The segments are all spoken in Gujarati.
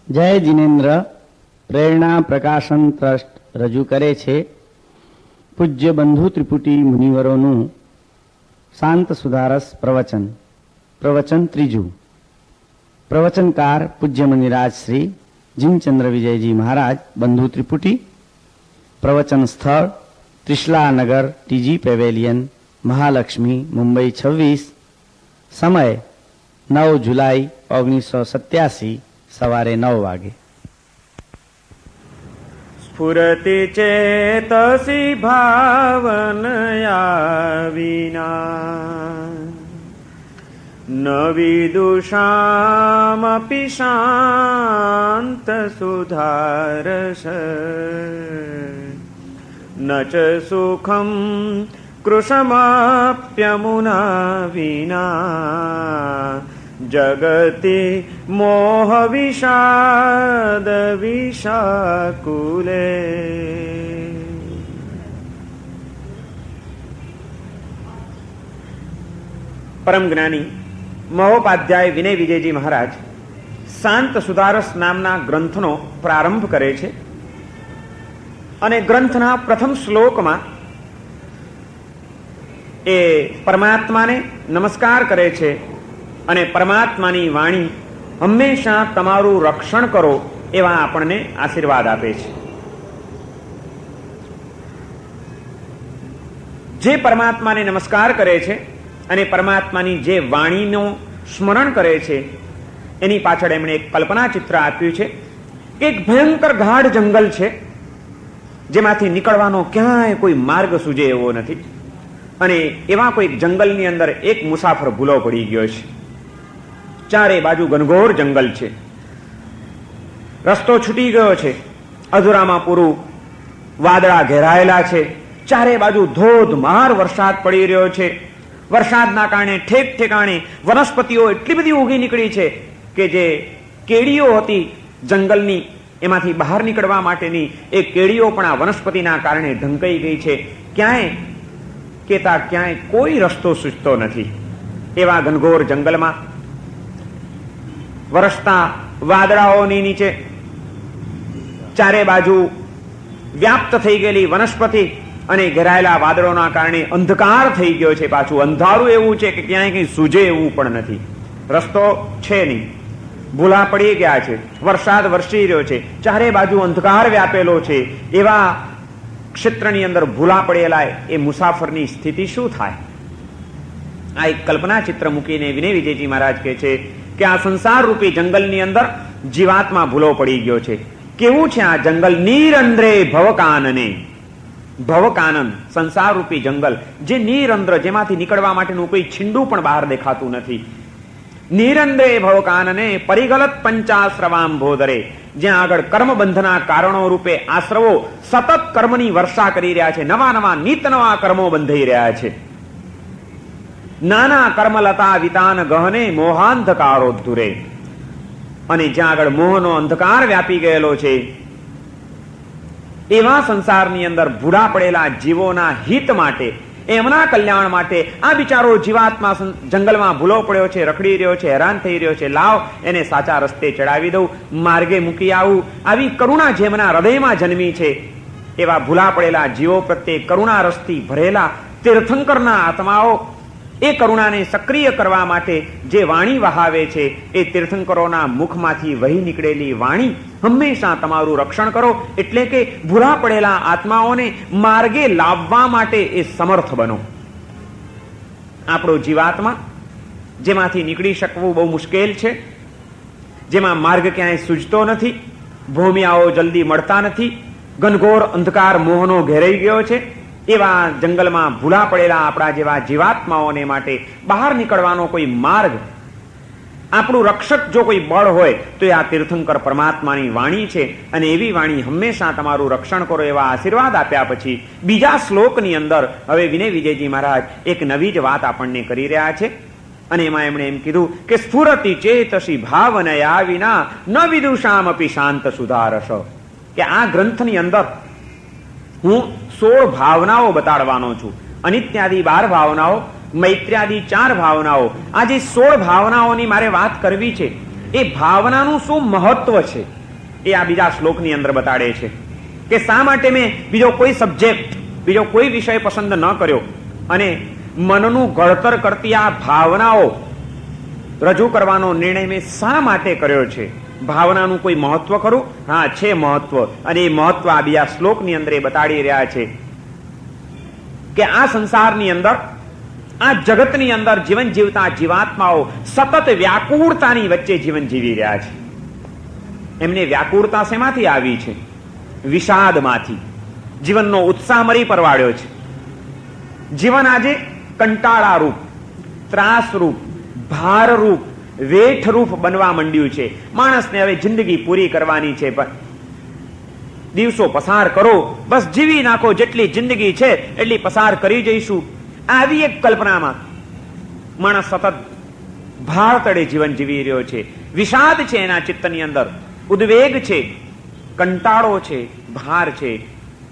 જય જિનેન્દ્ર પ્રેરણા પ્રકાશન ટ્રસ્ટ રજૂ કરે છે પૂજ્ય બંધુ ત્રિપુટી મુનિવરોનું શાંત સુધારસ પ્રવચન. પ્રવચન ત્રીજું. પ્રવચનકાર પૂજ્ય મુનિરાજ શ્રી જીમચંદ્ર વિજયજી મહારાજ, બંધુ ત્રિપુટી. પ્રવચન સ્થળ ત્રિશલા નગર, ટીજી પેવેલિયન, મહાલક્ષ્મી, મુંબઈ 26. સમય 9 જુલાઈ 1987, સવારે 9 વાગે. સ્ફુરતિ ચેતસી ભાવનયા વિના ન વિદુષામપિ શાંત સુધારસ ન ચ સુખમ કૃશમાપ્યમુના વિના જગતિ મોહ વિષાદ વિષાકુલે. પરમ જ્ઞાની મહોપાધ્યાય વિનય વિજયજી મહારાજ શાંત સુધારસ નામના ગ્રંથનો પ્રારંભ કરે છે અને ગ્રંથના પ્રથમ શ્લોકમાં એ પરમાત્માને નમસ્કાર કરે છે અને પરમાત્માની વાણી હંમેશા તમારું રક્ષણ કરો એવા આપણને આશીર્વાદ આપે છે. જે પરમાત્માને નમસ્કાર કરે છે અને પરમાત્માની જે વાણીનું સ્મરણ કરે છે એની પાછળ એમણે એક કલ્પના ચિત્ર આપ્યું છે. એક ભયંકર ગાઢ જંગલ છે જેમાંથી નીકળવાનો ક્યાંય કોઈ માર્ગ સૂજે એવો નથી અને એવા કોઈ જંગલની અંદર એક મુસાફર ભૂલો પડી ગયો છે. ચારે બાજુ ઘનઘોર જંગલ છે, રસ્તો છૂટી ગયો છે, અધૂરામાં પૂરું વાદળા ઘેરાયેલા છે, ચારે બાજુ ધોધમાર વરસાદ પડી રહ્યો છે. વરસાદના કારણે ઠેક ઠેકાણે વનસ્પતિઓ એટલી બધી ઉગી નીકળી છે કે જે કેડીઓ હતી જંગલની એમાંથી બહાર નીકળવા માટેની એ કેડીઓ પણ આ વનસ્પતિના કારણે ઢંકાઈ ગઈ છે. ક્યાંય કેતા ક્યાંય કોઈ રસ્તો સૂચતો નથી. એવા ઘનઘોર જંગલમાં વરસતા વાદળાઓની નીચે ચારે બાજુ વ્યાપ્ત થઈ ગયેલી વનસ્પતિ અને ઘેરાયેલા વાદળોના કારણે અંધકાર થઈ ગયો છે. પાછું અંધારું એવું છે કે ક્યાંય કંઈ સૂજે એવું પણ નથી. રસ્તો છે નહીં, ભૂલા પડી ગયા છે, વરસાદ વરસી રહ્યો છે, ચારે બાજુ અંધકાર વ્યાપેલો છે. એવા ક્ષેત્રની અંદર ભૂલા પડેલા એ મુસાફરની સ્થિતિ શું થાય? આ એક કલ્પના ચિત્ર મૂકીને વિનય વિજયજી મહારાજ કહે છે કે આ સંસાર રૂપી જંગલની અંદર જીવાત્મા ભૂલો પડી ગયો છે. કેવું છે આ જંગલ? નિરંદ્રે ભવકાનને. ભવકાનન સંસાર રૂપી જંગલ જે નિરંદ્ર, જેમાંથી નીકળવા માટેનું કોઈ છીંડું પણ બહાર દેખાતું નથી. નિરંદ્રે ભવકાનને પરિગલત પંચાશ્રવાંભોદરે, જ્યાં આગળ કર્મબંધના કારણો રૂપે આશ્રવો સતત કર્મની વર્ષા કરી રહ્યા છે. નવા નવા નિત નવા કર્મો બંધાઈ રહ્યા છે. નાના કર્મલતા વિતાન ગહને મોહાંધકારોદ્ધુરે, અને જ્યાં આગળ મોહનો અંધકાર વ્યાપી ગયેલો છે એવા સંસારની અંદર ભૂલા પડેલા જીવોના હિત માટે, એમના કલ્યાણ માટે આ બિચારો જીવાત્મા જંગલમાં ભૂલો પડ્યો છે, રખડી રહ્યો છે, હેરાન થઈ રહ્યો છે. લાવ એને સાચા રસ્તે ચડાવી દઉં, માર્ગે મૂકી આવું. આવી કરુણા જેમના હૃદયમાં જન્મી છે એવા ભૂલા પડેલા જીવો પ્રત્યે કરુણા રસથી ભરેલા તીર્થંકરના આત્માઓ એ કરુણાને સક્રિય કરવા માટે જે વાણી વહાવે છે એ તીર્થંકરોના મુખમાંથી વહી નીકળેલી વાણી હંમેશા તમારું રક્ષણ કરો, એટલે કે ભૂલા પડેલા આત્માઓને માર્ગે લાવવા માટે એ સમર્થ બનો. આપણો જીવાત્મા જેમાંથી નીકળી શકવું બહુ મુશ્કેલ છે, જેમાં માર્ગ ક્યાંય સૂજતો નથી, ભૂમિયાઓ જલ્દી મળતા નથી, ઘનઘોર અંધકાર મોહનો ઘેરાઈ ગયો છે, એવા જંગલમાં ભૂલા પડેલા આપણા જેવા જીવાત્માઓને માટે બહાર નીકળવાનો કોઈ માર્ગ, આપણું રક્ષક જો કોઈ બળ હોય તો એ આ તીર્થંકર પરમાત્માની વાણી છે. અને એવી વાણી હંમેશા તમારું રક્ષણ કરો એવા આશીર્વાદ આપ્યા પછી બીજા શ્લોકની અંદર હવે વિનય વિજયજી મહારાજ એક નવી જ વાત આપણને કરી રહ્યા છે. અને એમાં એમણે એમ કીધું કે સ્ફુરતિ ચેતસી ભાવનયા વિના ન વિદુષામપી શાંત સુધારસ, કે આ ગ્રંથની અંદર હું 16 ભાવનાઓ બતાડવાનો છું. અનિત્યાદિ 12 ભાવનાઓ, મૈત્ર્યાદિ 4 ભાવનાઓ. આ જે 16 ભાવનાઓની મારે વાત કરવી છે એ ભાવનાનું શું મહત્વ છે એ આ બીજા શ્લોકની અંદર બતાડે છે કે શા માટે મેં બીજો કોઈ સબ્જેક્ટ, બીજો કોઈ વિષય પસંદ ન કર્યો અને મનનું ઘડતર કરતી આ ભાવનાઓ રજૂ કરવાનો નિર્ણય મેં શા માટે કર્યો છે? ભાવનાનું કોઈ મહત્વ ખરું? હા, છે મહત્વ. અને એ મહત્વ આ બીજા શ્લોકની અંદર એ બતાડી રહ્યા છે કે આ સંસારની અંદર, આ જગતની અંદર જીવન જીવતા જીવાત્માઓ સતત વ્યાકુળતાની વચ્ચે જીવન જીવી રહ્યા છે. એમને વ્યાકુળતા શેમાંથી આવી છે? વિષાદમાંથી. જીવનનો ઉત્સાહ મરી પરવાડ્યો છે. જીવન આજે કંટાળારૂપ, ત્રાસરૂપ, ભારરૂપ, વેઠરૂપ બનવા માંડ્યું છે. માણસને હવે જિંદગી પૂરી કરવાની છે, પણ દિવસો પસાર કરો, બસ જીવી નાખો, જેટલી જિંદગી છે એટલી પસાર કરી જઈશું, આવી એક કલ્પનામાં માણસ સતત ભાર તળે જીવન જીવી રહ્યો છે. વિષાદ છે એના ચિત્તની અંદર, ઉદ્વેગ છે, કંટાળો છે, ભાર છે,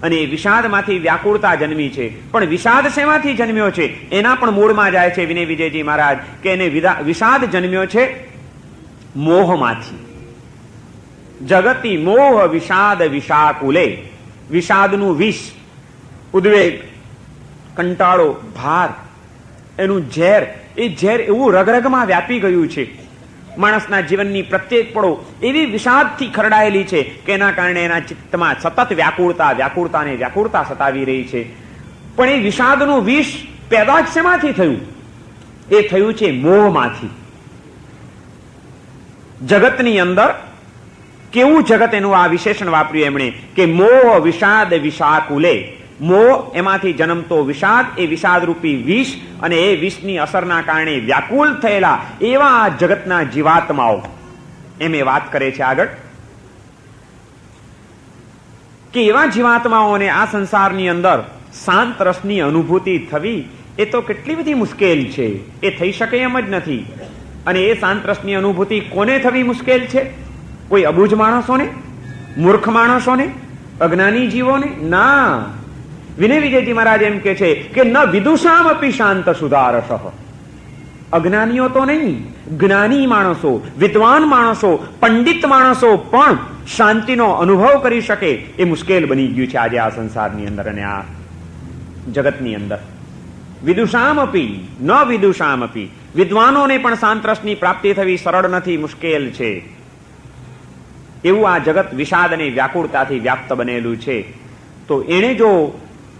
અને વિષાદમાંથી વ્યાકુળતા જન્મી છે. પણ વિષાદ શેમાંથી જન્મ્યો છે? એના પણ મૂળમાં જાય છે વિનય વિજયજી મહારાજ કે એને વિષાદ જન્મ્યો છે મોહમાંથી. જગતી મોહ વિષાદ વિષાકુલે. વિષાદનું વિષ, ઉદ્વેગ, કંટાળો, ભાર, એનું ઝેર, એ ઝેર એવું રગરગમાં વ્યાપી ગયું છે. માણસના જીવનની પ્રત્યેક પળો એવી વિષાદથી ખરડાયેલી છે કે એના કારણે એના ચિત્તમાં સતત વ્યાકુળતા સતાવી રહી છે. પણ એ વિષાદનું વિષ પેદા શેમાંથી થયું? એ થયું છે મોહમાંથી. જગતની અંદર કેવું જગત, એનું આ વિશેષણ વાપર્યું એમણે કે મોહ વિષાદ વિષાકુલે. મોહ, એમાંથી જન્મતો વિષાદ, એ વિષાદરૂપી વિષ, અને એ વિષની અસરના કારણે વ્યાકુલ થયેલા એવા આ જગતના જીવાત્માઓ. એમ એ વાત કરે છે આગળ કે એવા જીવાત્માઓને આ સંસારની અંદર શાંત રસની અનુભૂતિ થવી એ તો કેટલી બધી મુશ્કેલ છે. એ થઈ શકે એમ જ નથી. અને એ શાંત રસની અનુભૂતિ કોને થવી મુશ્કેલ છે? કોઈ અબુજ માણસોને, મૂર્ખ માણસોને, અજ્ઞાની જીવોને? ના. વિનય વિજયજી મહારાજ એમ કે છે કે ન વિદુષામ અપી શાંત સુધારસ. અજ્ઞાનીઓ તો નહીં, જ્ઞાની માણસો, વિદ્વાન માણસો, પંડિત માણસો પણ શાંતિનો અનુભવ કરી શકે એ મુશ્કેલ બની ગયું છે આજે આ સંસારની અંદર અને આ જગતની અંદર. વિદુષામ અપી, ન વિદુષામ અપી. વિદ્વાનોને પણ શાંત રસની પ્રાપ્તિ થવી સરળ નથી, મુશ્કેલ છે. એવું આ જગત વિષાદ અને વ્યાકુળતાથી વ્યાપ્ત બનેલું છે. તો એને જો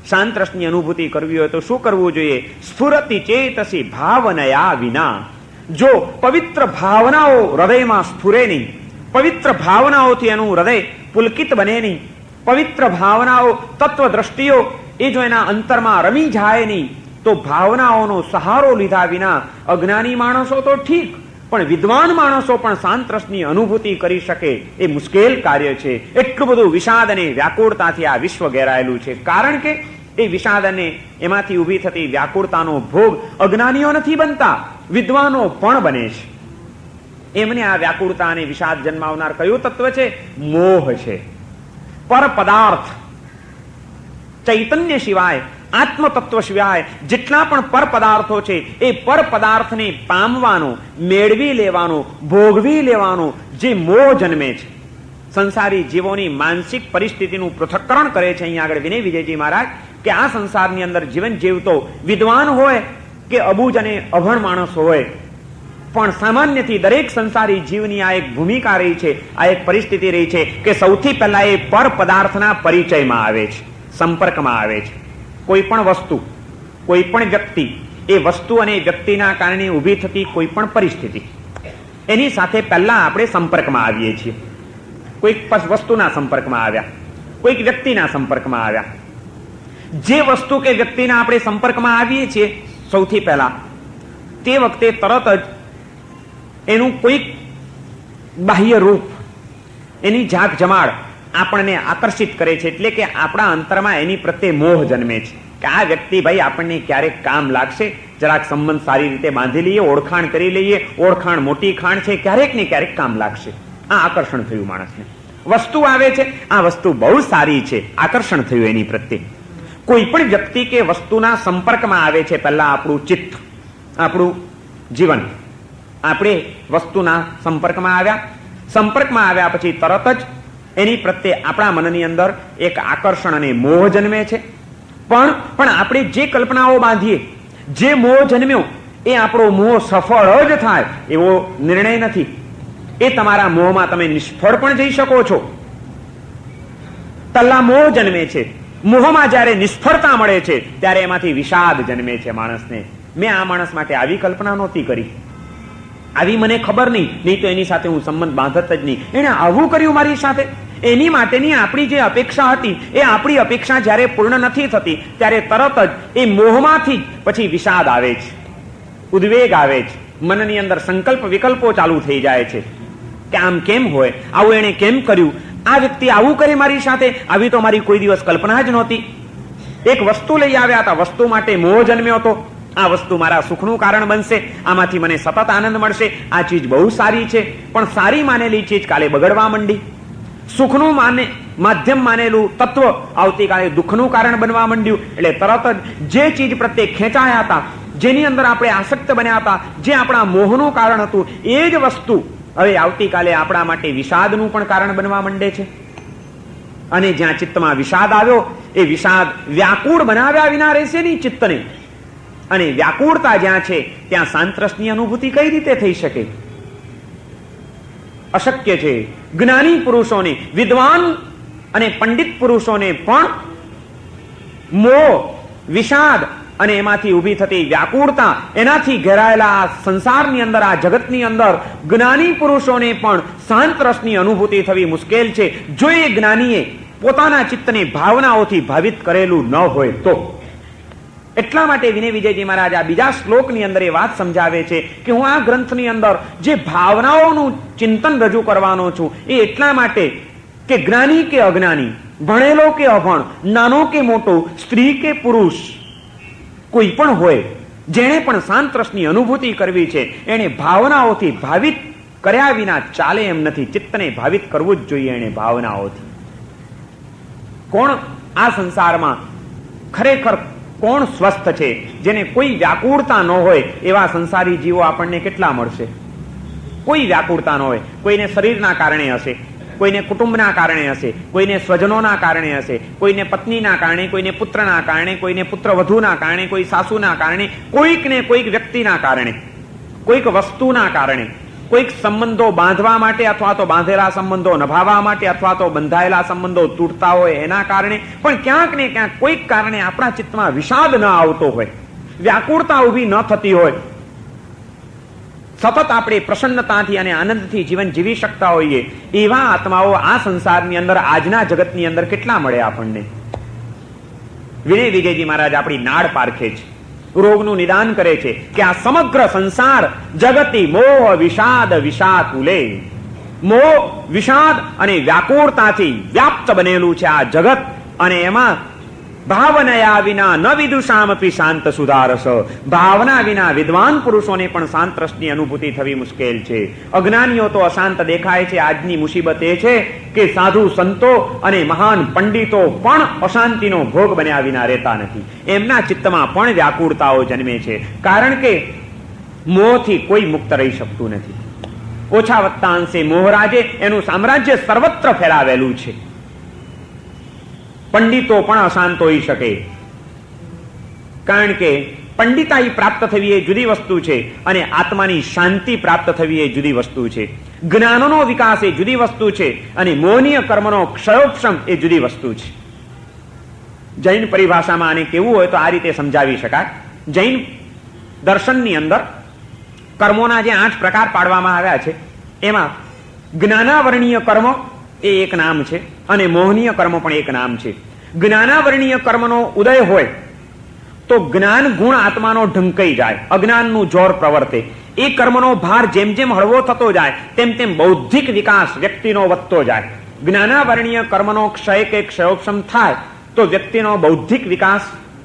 શાંત રસની અનુભૂતિ કરવી હોય તો શું કરવું જોઈએ? સ્ફુરતિ ચેતસી ભાવનયા વિના. જો પવિત્ર ભાવનાઓ હૃદયમાં સ્ફુરે નહીં, પવિત્ર ભાવનાઓથી એનું હૃદય પુલકિત બને નહીં, પવિત્ર ભાવનાઓ, તત્વદ્રષ્ટિઓ એ જો એના અંતરમાં રમી જાય નહીં, તો ભાવનાઓનો સહારો લીધા વિના અજ્ઞાની માણસો તો ઠીક, પણ વિદ્વાન માણસો પણ શાંત રસની અનુભૂતિ કરી શકે એ મુશ્કેલ કાર્ય છે. એટલું બધું વિષાદ અને વ્યાકુળતાથી આ વિશ્વ ઘેરાયેલું છે. કારણ કે એ વિષાદ અને એમાંથી ઉભી થતી વ્યાકુળતાનો ભોગ અજ્ઞાનીઓ નથી બનતા, વિદ્વાનો પણ બને છે. એમને આ વ્યાકુળતા અને વિષાદ જન્માવનાર કયું તત્વ છે? મોહ છે. પર પદાર્થ, ચૈતન્ય સિવાય, આત્મ તત્વ સિવાય જેટલા પણ પર પદાર્થો છે એ પર પદાર્થને પામવાનો, મેળવી લેવાનો, ભોગવી લેવાનો જે મોહ જન્મે છે, સંસારી જીવોની માનસિક પરિસ્થિતિનું પૃથક્કરણ કરે છે અહીંયા આગળ વિનય વિજયજી મહારાજ કે આ સંસારની અંદર જીવન જીવતો વિદ્વાન હોય કે અબુજ અને અભણ માણસ હોય, પણ સામાન્યથી દરેક સંસારી જીવની આ એક ભૂમિકા રહી છે, આ એક પરિસ્થિતિ રહી છે કે સૌથી પહેલા એ પર પદાર્થના પરિચયમાં આવે છે, સંપર્કમાં આવે છે. કોઈ પણ વસ્તુ, કોઈ પણ વ્યક્તિ, એ વસ્તુ અને વ્યક્તિના કારણે ઊભી થતી કોઈ પણ પરિસ્થિતિ, એની સાથે પહેલા આપણે સંપર્કમાં આવીએ છીએ. કોઈક વસ્તુના સંપર્કમાં આવ્યા, કોઈક વ્યક્તિના સંપર્કમાં આવ્યા. જે વસ્તુ કે વ્યક્તિના આપણે સંપર્કમાં આવીએ છીએ સૌથી પહેલા, તે વખતે તરત જ એનું કોઈક બાહ્ય રૂપ, એની ઝાક જમાડ આપણને આકર્ષિત કરે છે. એટલે કે આપણા અંતરમાં એની પ્રત્યે મોહ જન્મે છે કે આ વ્યક્તિ ભાઈ આપણને ક્યારેક કામ લાગશે, જરાક સંબંધ સારી રીતે બાંધી લઈએ, ઓળખાણ કરી લઈએ, ઓળખાણ મોટી ખાણ છે, ક્યારેક ને ક્યારેક કામ લાગશે. આ આકર્ષણ થયું માણસને. વસ્તુ આવે છે, આ વસ્તુ બહુ સારી છે, આકર્ષણ થયું એની પ્રત્યે. કોઈ પણ વ્યક્તિ કે વસ્તુના સંપર્કમાં આવે છે પહેલા આપણું ચિત્ત, આપણું જીવન. આપણે વસ્તુના સંપર્કમાં આવ્યા, સંપર્કમાં આવ્યા પછી તરત જ એની પ્રત્યે આપણા મનની અંદર એક આકર્ષણ અને મોહ જન્મે છે. પણ આપણે જે કલ્પનાઓ બાંધીએ, જે મોહ જન્મ્યો એ આપણો મોહ સફળ જ થાય એવો નિર્ણય નથી. એ તમારા મોહમાં તમે નિષ્ફળ પણ જઈ શકો છો. પહેલા મોહ જન્મે છે. મોહમાં જ્યારે નિષ્ફળતા મળે છે ત્યારે એમાંથી વિષાદ જન્મે છે માણસને. મેં આ માણસ માટે આવી કલ્પના નહોતી કરી, આવી મને ખબર નહીં તો એની સાથે હું સંબંધ બાંધત જ નહીં. એને આવું કર્યું મારી સાથે. એની માટેની આપણી જે અપેક્ષા હતી એ આપણી અપેક્ષા જ્યારે પૂર્ણ નથી થતી ત્યારે તરત જ એ મોહમાંથી પછી વિષાદ આવે છે, ઉદ્વેગ આવે છે. મનની અંદર સંકલ્પ વિકલ્પો ચાલુ થઈ જાય છે કે આમ કેમ હોય, આવું એને કેમ કર્યું, આ વ્યક્તિ આવું કરે મારી સાથે, આવી તો મારી કોઈ દિવસ કલ્પના જ નહોતી. એક વસ્તુ લઈ આવ્યા હતા, વસ્તુ માટે મોહ જન્મ્યો હતો. આ વસ્તુ મારા સુખનું કારણ બનશે, આમાંથી મને સતત આનંદ મળશે, આ ચીજ બહુ સારી છે. પણ સારી માનેલી ચીજ કાલે બગડવા માંડી. સુખનું માધ્યમ માનેલું તત્વ આવતીકાલે દુઃખનું કારણ બનવા માંડ્યું. એટલે તરત જ જે ચીજ પ્રત્યે ખેંચાયા હતા, જેની અંદર આપણે આસક્ત બન્યા હતા, જે આપણા મોહનું કારણ હતું, એ જ વસ્તુ હવે આવતીકાલે આપણા માટે વિષાદનું પણ કારણ બનવા માંડે છે. અને જ્યાં ચિત્તમાં વિષાદ આવ્યો, એ વિષાદ વ્યાકુળ બનાવ્યા વિના રહેશે નહીં ચિત્તને. અને વ્યાકુળતા જ્યાં છે ત્યાં સાંતરસની અનુભૂતિ કઈ રીતે થઈ શકે? અશક્ય છે. જ્ઞાની પુરુષોને, વિદ્વાન અને પંડિત પુરુષોને પણ મોહ, વિષાદ અને એમાંથી ઊભી થતી વ્યાકુળતા, એનાથી ઘેરાયેલા આ સંસારની અંદર, આ જગતની અંદર જ્ઞાની પુરુષોને પણ શાંત રસની અનુભૂતિ થવી મુશ્કેલ છે. જો એ જ્ઞાનીએ પોતાના ચિત્તને ભાવનાઓથી ભાવિત કરેલું ન હોય તો. એટલા માટે વિનય વિજયજી મહારાજ આ બીજા શ્લોકની અંદર એ વાત સમજાવે છે કે હું આ ગ્રંથની અંદર જે ભાવનાઓનું ચિંતન રજૂ કરવાનો છું એ એટલા માટે કે જ્ઞાની કે અજ્ઞાની, ભણેલો કે અભણ, નાનો કે મોટો, સ્ત્રી કે પુરુષ, કોઈ પણ હોય, જેણે પણ શાંત રસની અનુભૂતિ કરવી છે એને ભાવનાઓથી ભાવિત કર્યા વિના ચાલે એમ નથી. ચિત્તને ભાવિત કરવું જ જોઈએ એને ભાવનાઓથી. કોણ આ સંસારમાં ખરેખર કોણ સ્વસ્થ છે? જેને કોઈ વ્યાકુળતા ન હોય એવા સંસારી જીવો આપણને કેટલા મળશે? કોઈ વ્યાકુળતા ન હોય. કોઈને શરીરના કારણે હશે, કોઈને કુટુંબના કારણે હશે, કોઈને સ્વજનોના કારણે હશે, કોઈને પત્નીના કારણે, કોઈને પુત્રના કારણે, કોઈને પુત્ર વધુના કારણે, કોઈ સાસુના કારણે, કોઈકને કોઈક વ્યક્તિના કારણે, કોઈક વસ્તુના કારણે, કોઈક સંબંધો બાંધવા માટે અથવા તો બાંધેલા સંબંધો નભાવવા માટે અથવા તો બંધાયેલા સંબંધો તૂટતા હોય એના કારણે. પણ ક્યાંક ને ક્યાંક કોઈક કારણે આપણા ચિત્તમાં વિષાદ ન આવતો હોય, વ્યાકુળતા ઊભી ન થતી હોય, સતત આપણે પ્રસન્નતાથી અને આનંદથી જીવન જીવી શકતા હોઈએ એવા આત્માઓ આ સંસારની અંદર, આજના જગતની અંદર કેટલા મળે આપણને? વિનય વિજયજી મહારાજ આપણી નાડ પારખે છે, રોગનું નિદાન કરે છે કે આ સમગ્ર સંસાર જગતી મોહ વિષાદ વિષાકુલે. મોહ, વિષાદ અને વ્યાકુળતાથી વ્યાપ્ત બનેલું છે આ જગત. અને એમાં ભાવનયા વિના ન વિદુષામપી શાંત સુધારસ. ભાવના વિના વિદ્વાન પુરુષોને પણ શાંત રસની અનુભૂતિ થવી મુશ્કેલ છે. અજ્ઞાનીઓ તો અશાંત દેખાય છે. આજની મુસીબત એ છે કે સાધુ સંતો અને મહાન પંડિતો પણ અશાંતિનો ભોગ બન્યા વિના રહેતા નથી. એમના ચિત્તમાં પણ વ્યાકુળતાઓ જન્મે છે. કારણ કે મોહથી કોઈ મુક્ત રહી શકતું નથી. ઓછા વત્તા અંશે મોહરાજે એનું સામ્રાજ્ય સર્વત્ર ફેલાવેલું છે. પંડિતો પણ અશાંત હોઈ શકે, કારણ કે પંડિતાઈ પ્રાપ્ત થવી એ જુદી વસ્તુ છે અને આત્માની શાંતિ પ્રાપ્ત થવી એ જુદી વસ્તુ છે. જ્ઞાનનો વિકાસ એ જુદી વસ્તુ છે અને મોહનીય કર્મનો ક્ષયોપશમ એ જુદી વસ્તુ છે. જૈન પરિભાષામાં આને કેવું હોય તો આ રીતે સમજાવી શકાય. જૈન દર્શનની અંદર કર્મોના જે 8 પ્રકાર પાડવામાં આવ્યા છે એમાં જ્ઞાનાવરણીય કર્મ એ એક નામ છે અને મોહનીય કર્મ પણ એક નામ છે. જ્ઞાનાવરણીય કર્મનો ઉદય હોય તો જ્ઞાન ગુણ આત્માનો ઢંકાઈ જાય, અજ્ઞાનનું જોર પ્રવર્તે. એ કર્મનો ભાર જેમ જેમ હળવો થતો જાય તેમ તેમ બૌદ્ધિક વિકાસ વ્યક્તિનો વધતો જાય. જ્ઞાનાવરણીય કર્મનો ક્ષય કે ક્ષયોપશમ થાય તો વ્યક્તિનો બૌદ્ધિક વિકાસ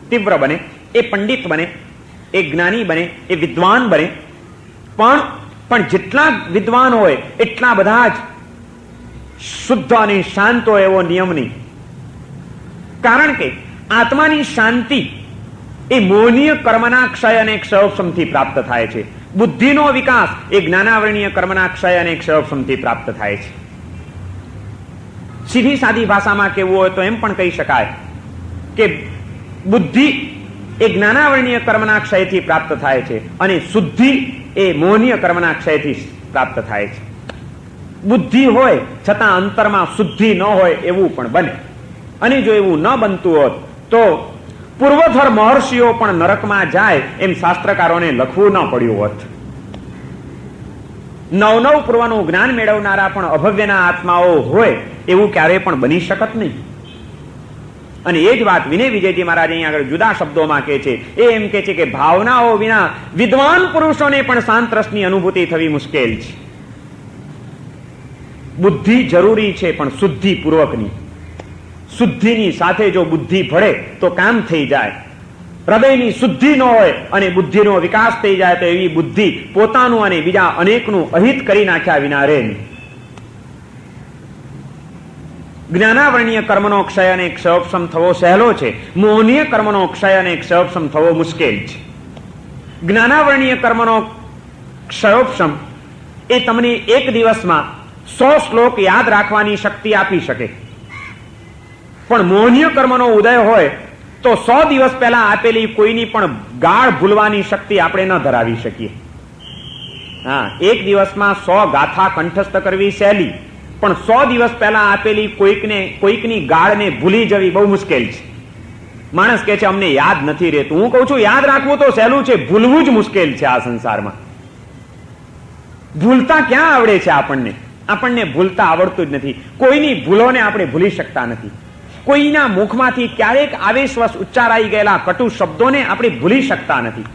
તીવ્ર બને, એ પંડિત બને, એ જ્ઞાની બને, એ વિદ્વાન બને. પણ જેટલા વિદ્વાન હોય એટલા બધા જ શુદ્ધ અને શાંત હોય એવો નિયમ નહીં. કારણ કે આત્માની શાંતિ એ મોહનીય કર્મના ક્ષય અને ક્ષયોપશમથી પ્રાપ્ત થાય છે. બુદ્ધિનો વિકાસ એ જ્ઞાનાવરણીય કર્મના ક્ષય અને ક્ષયોપશમથી પ્રાપ્ત થાય છે. સીધી સાદી ભાષામાં કહેવું હોય તો એમ પણ કહી શકાય કે બુદ્ધિ એ જ્ઞાનાવરણીય કર્મના ક્ષયથી પ્રાપ્ત થાય છે અને શુદ્ધિ એ મોહનીય કર્મના ક્ષયથી પ્રાપ્ત થાય છે. બુદ્ધિ હોય છતાં અંતરમાં શુદ્ધિ ન હોય એવું પણ બને. અને જો એવું ન બનતું હોત તો પૂર્વધર મહર્ષિઓ પણ નરકમાં જાય એમ શાસ્ત્રકારોને લખવું ન પડ્યું હોત. નવ પૂર્વનું જ્ઞાન મેળવનારા પણ અભવ્યના આત્માઓ હોય એવું ક્યારેય પણ બની શકત નહીં. અને એ જ વાત વિનય વિજયજી મહારાજ અહીં આગળ જુદા શબ્દોમાં કહે છે. એ એમ કહે છે કે ભાવનાઓ વિના વિદ્વાન પુરુષોને પણ શાંત રસની અનુભૂતિ થવી મુશ્કેલ છે. બુદ્ધિ જરૂરી છે પણ શુદ્ધિ પૂર્વકની. શુદ્ધિની સાથે જો બુદ્ધિ ભળે તો કામ થઈ જાય. હૃદયની શુદ્ધિ ન હોય અને બુદ્ધિનો વિકાસ થઈ જાય તો એવી બુદ્ધિ પોતાનું અને બીજા અનેકનું અહિત કરી નાખ્યા વિના રહે નહીં. જ્ઞાનાવરણીય કર્મનો ક્ષય અને ક્ષયોપશમ થવો સહેલો છે. મોહનીય કર્મનો ક્ષય અને ક્ષયોપશમ થવો મુશ્કેલ છે. જ્ઞાનાવરણીય કર્મનો ક્ષયોપશમ એ તમને એક દિવસમાં 100 શ્લોક યાદ રાખવાની શક્તિ આપી શકે. પણ મોહનીય કર્મનો ઉદય હોય તો 100 દિવસ પહેલા આપેલી કોઈની પણ ગાળ ભૂલવાની શક્તિ આપણે ન ધરાવી શકીએ. હા, એક દિવસમાં 100 ગાથા કંઠસ્થ કરવી સહેલી, પણ 100 દિવસ પહેલા આપેલી કોઈકની ગાળને ભૂલી જવી બહુ મુશ્કેલ છે. માણસ કહે છે અમને યાદ નથી રહેતું. હું કહું છું યાદ રાખવું તો સહેલું છે, ભૂલવું જ મુશ્કેલ છે આ સંસારમાં. ભૂલતા ક્યાં આવડે છે આપણને? આપણને ભૂલતા આવડતું જ નથી. કોઈની ભૂલોને આપણે ભૂલી શકતા નથી. કોઈના મુખમાંથી ક્યારેક આવેશવશ ઉચ્ચારાઈ ગયેલા કટુ શબ્દોને આપણે ભૂલી શકતા નથી.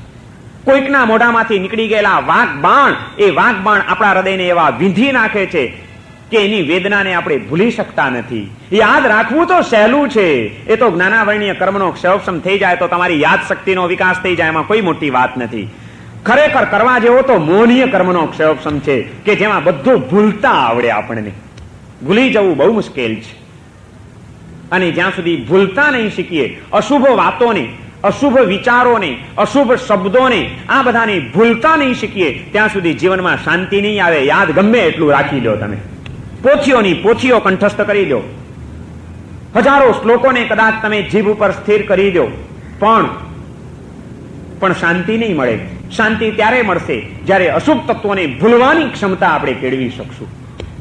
કોઈકના મોઢામાંથી નીકળી ગયેલા વાઘ બાણ આપણા હૃદયને એવા વિંધી નાખે છે કે એની વેદનાને આપણે ભૂલી શકતા નથી. યાદ રાખવું તો સહેલું છે. એ તો જ્ઞાનાવરણીય કર્મનો ક્ષયોપશમ થઈ જાય તો તમારી યાદ શક્તિનો વિકાસ થઈ જાય, એમાં કોઈ મોટી વાત નથી. ખરેખર કરવા જેવો તો મોહનીય કર્મનો ક્ષયોપશમ છે કે જેમાં બધું ભૂલતા આવડે આપણને. ભૂલી જવું બહુ મુશ્કેલ છે. અને જ્યાં સુધી ભૂલતા નહીં શીખીએ, અશુભ વાતોને, અશુભ વિચારોને, અશુભ શબ્દોને, આ બધાને ભૂલતા નહીં શીખીએ ત્યાં સુધી જીવનમાં શાંતિ નહીં આવે. યાદ ગમે એટલું રાખી લો, તમે પોથીઓ કંઠસ્થ કરી દો, હજારો શ્લોકોને કદાચ તમે જીભ ઉપર સ્થિર કરી દો, પણ શાંતિ નહીં મળે. શાંતિ ત્યારે મળશે જ્યારે અશુભ તત્વોને ભૂલવાની ક્ષમતા આપણે કેળવી શકશું.